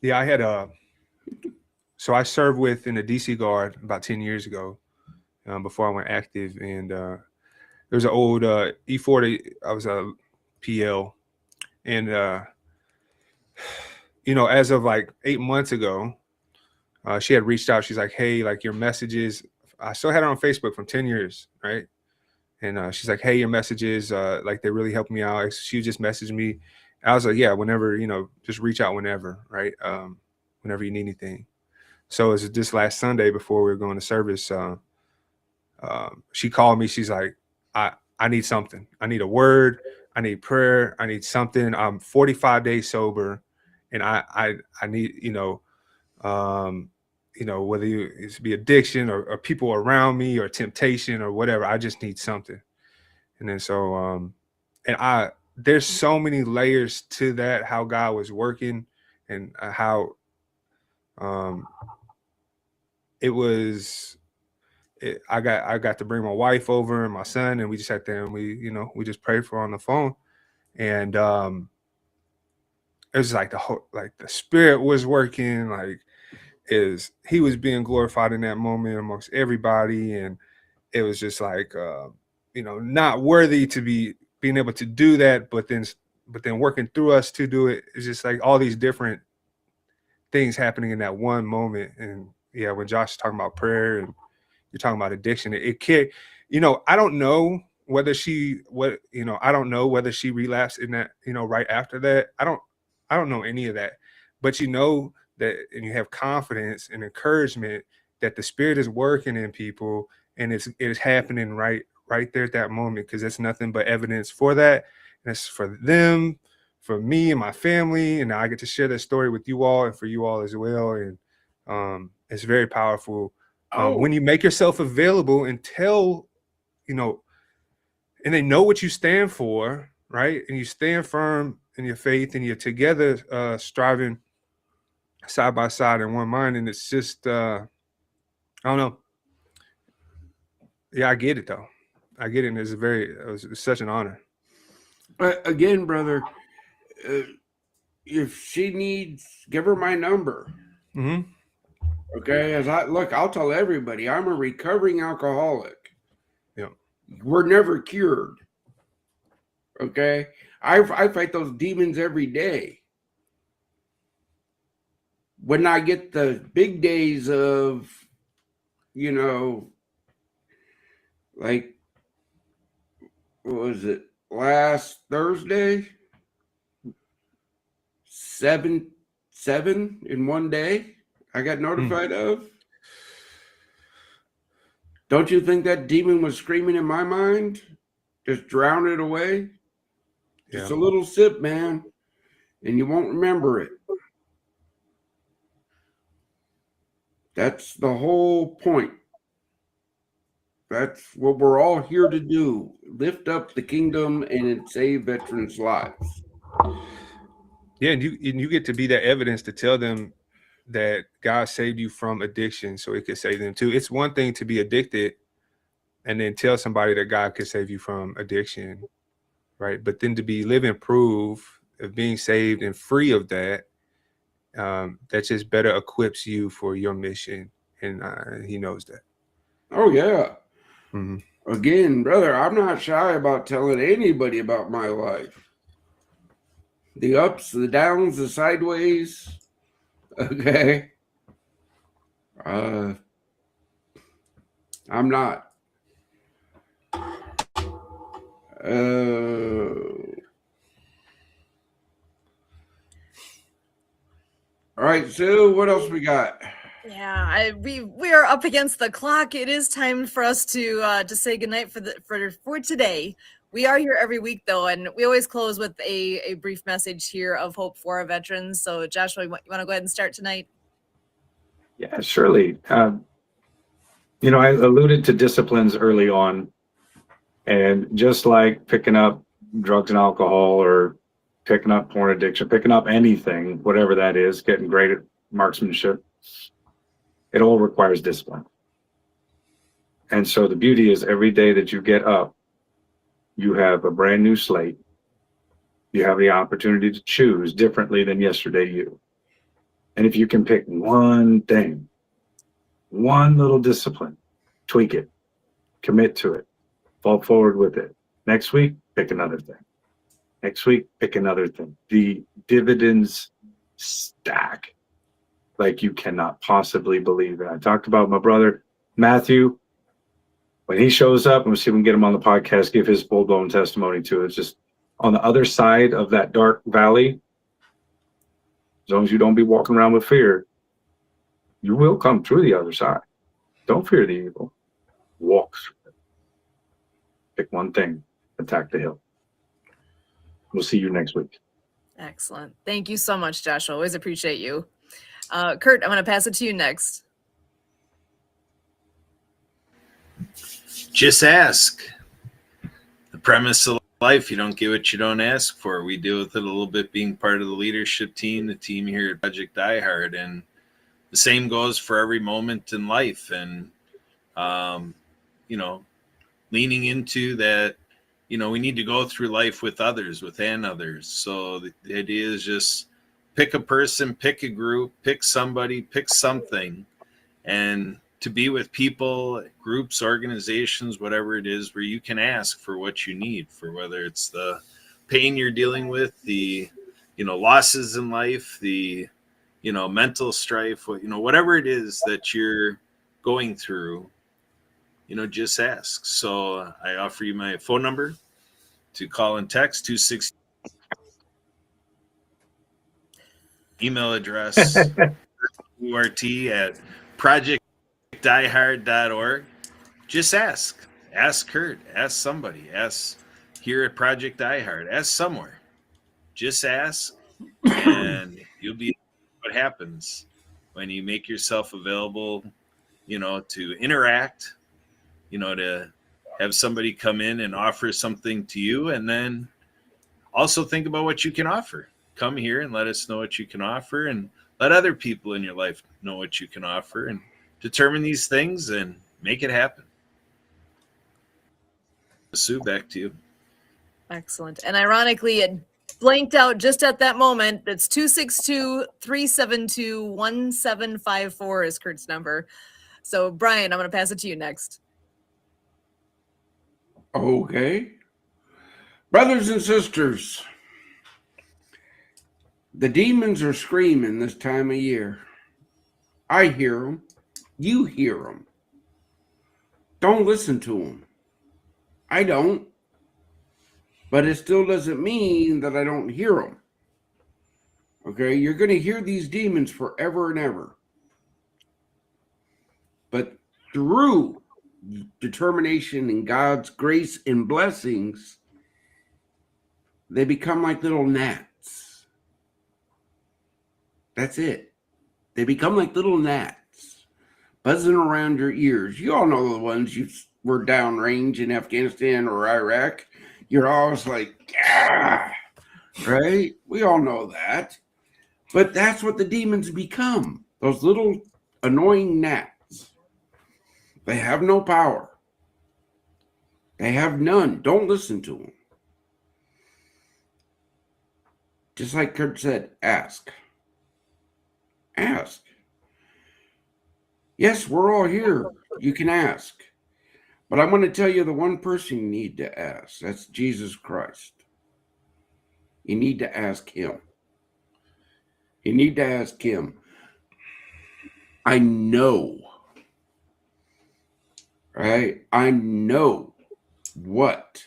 Yeah, I had so I served with in the DC Guard about 10 years ago, before I went active, and there was an old E40. I was a PL, and as of like 8 months ago, she had reached out. She's like, "Hey, like your messages." I still had her on Facebook from 10 years, right? And she's like, "Hey, your messages, like they really helped me out." She just messaged me. I was like, "Yeah, whenever, just reach out whenever, right? Whenever you need anything." So it was this last Sunday before we were going to service. She called me. She's like, I need something. I need a word. I need prayer. I need something. I'm 45 days sober, and I need, whether it's be addiction or people around me or temptation or whatever. I just need something. And then so there's so many layers to that, how God was working and how I got to bring my wife over and my son, and we just sat there and we just prayed for her on the phone. And it was like the spirit was working, like he was being glorified in that moment amongst everybody. And it was just like not worthy to be being able to do that, but then working through us to do it. It's just like all these different things happening in that one moment. And yeah, when Josh is talking about prayer and you're talking about addiction, it can't, I don't know whether she relapsed in that, right after that. I don't know any of that, but that, and you have confidence and encouragement that the Spirit is working in people, and it is happening right there at that moment, because it's nothing but evidence for that. And it's for them, for me and my family, and I get to share that story with you all and for you all as well. And it's very powerful when you make yourself available and tell, and they know what you stand for, right? And you stand firm in your faith, and you're together, striving side by side in one mind. And it's just, I don't know. Yeah, I get it though. I get it. And it's such an honor. Again, brother, if she needs, give her my number. Mm-hmm. Okay. I'll tell everybody I'm a recovering alcoholic. Yeah. We're never cured. Okay. I fight those demons every day. When I get the big days of, like, what was it, last Thursday? 7 in one day I got notified of. Don't you think that demon was screaming in my mind? Just drown it away. Yeah. Just a little sip, man, and you won't remember it. That's the whole point. That's what we're all here to do. Lift up the kingdom and save veterans' lives. Yeah, and you get to be that evidence to tell them that God saved you from addiction, so it could save them too. It's one thing to be addicted and then tell somebody that God could save you from addiction, right? But then to be living proof of being saved and free of that, that just better equips you for your mission. And he knows that. Oh, yeah. Mm-hmm. Again, brother, I'm not shy about telling anybody about my life. The ups, the downs, the sideways. Okay. I'm not. All right, Sue, what else we got? Yeah, we are up against the clock. It is time for us to say goodnight for today. We are here every week though, and we always close with a brief message here of hope for our veterans. So Joshua, you want to go ahead and start tonight? Yeah, surely. I alluded to disciplines early on, and just like picking up drugs and alcohol or picking up porn addiction, picking up anything, whatever that is, getting great at marksmanship, it all requires discipline. And so the beauty is every day that you get up, you have a brand new slate. You have the opportunity to choose differently than yesterday you. And if you can pick one thing, one little discipline, tweak it, commit to it, fall forward with it. Next week, pick another thing. Next week, pick another thing. The dividends stack like you cannot possibly believe. And I talked about my brother, Matthew. When he shows up, and we'll see if we can get him on the podcast, give his full-blown testimony to it. It's just on the other side of that dark valley, as long as you don't be walking around with fear, you will come through the other side. Don't fear the evil. Walk through it. Pick one thing, attack the hill. We'll see you next week. Excellent. Thank you so much, Joshua. Always appreciate you. Kurt, I'm going to pass it to you next. Just ask. The premise of life, you don't get what you don't ask for. We deal with it a little bit being part of the leadership team, the team here at Project DieHard, and the same goes for every moment in life. And, leaning into that, we need to go through life with others, within others. So the idea is just pick a person, pick a group, pick somebody, pick something, and to be with people, groups, organizations, whatever it is, where you can ask for what you need, for whether it's the pain you're dealing with, the, losses in life, the, mental strife, whatever it is that you're going through, just ask. So I offer you my phone number to call and text 260. Email address urt@projectdiehard.org. Just ask. Ask Kurt. Ask somebody. Ask here at Project DieHard. Ask somewhere. Just ask, and you'll be what happens when you make yourself available, to interact, to have somebody come in and offer something to you, and then also think about what you can offer. Come here and let us know what you can offer, and let other people in your life know what you can offer, and determine these things and make it happen. Sue, back to you. Excellent. And ironically, it blanked out just at that moment. That's 262-372-1754 is Kurt's number. So Brian, I'm going to pass it to you next. Okay. Brothers and sisters, the demons are screaming this time of year. I hear them. You hear them. Don't listen to them. I don't. But it still doesn't mean that I don't hear them. Okay? You're going to hear these demons forever and ever. But through determination and God's grace and blessings, they become like little gnats. That's it. They become like little gnats buzzing around your ears. You all know the ones you were downrange in Afghanistan or Iraq. You're always like, ah, right? We all know that. But that's what the demons become. Those little annoying gnats. They have no power. They have none. Don't listen to them. Just like Kurt said, ask. Ask. Yes, we're all here. You can ask. But I'm going to tell you the one person you need to ask. That's Jesus Christ. You need to ask him. You need to ask him. I know, right? I know what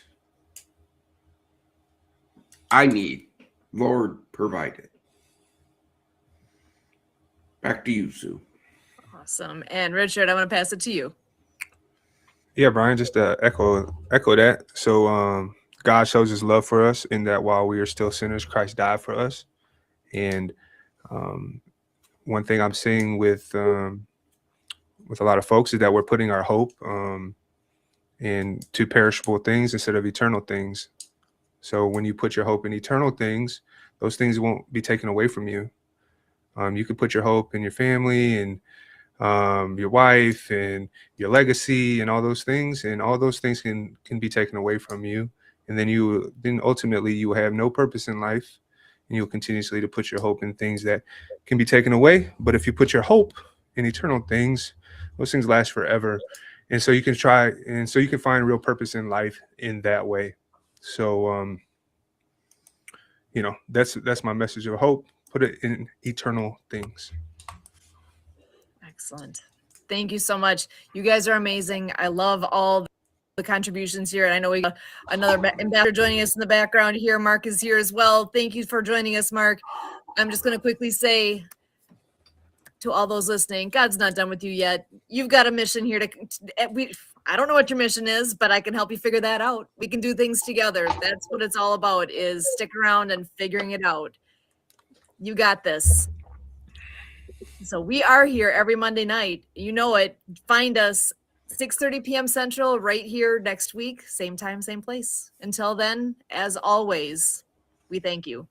I need. Lord, provide it. Back to you, Sue. Awesome. And Richard, I want to pass it to you. Yeah, Brian, just echo that. So God shows his love for us in that while we are still sinners, Christ died for us. And one thing I'm seeing with a lot of folks is that we're putting our hope into perishable things instead of eternal things. So when you put your hope in eternal things, those things won't be taken away from you. You can put your hope in your family and your wife and your legacy and all those things can be taken away from you, and then ultimately you will have no purpose in life, and you'll continuously to put your hope in things that can be taken away. But if you put your hope in eternal things, those things last forever, and so you can find real purpose in life in that way. So that's my message of hope. Put it in eternal things. Excellent. Thank you so much. You guys are amazing. I love all the contributions here. And I know we got another ambassador joining us in the background here. Mark is here as well. Thank you for joining us, Mark. I'm just going to quickly say to all those listening, God's not done with you yet. You've got a mission here I don't know what your mission is, but I can help you figure that out. We can do things together. That's what it's all about, is stick around and figuring it out. You got this. So we are here every Monday night. You know it. Find us 6:30 p.m. Central right here next week. Same time, same place. Until then, as always, we thank you.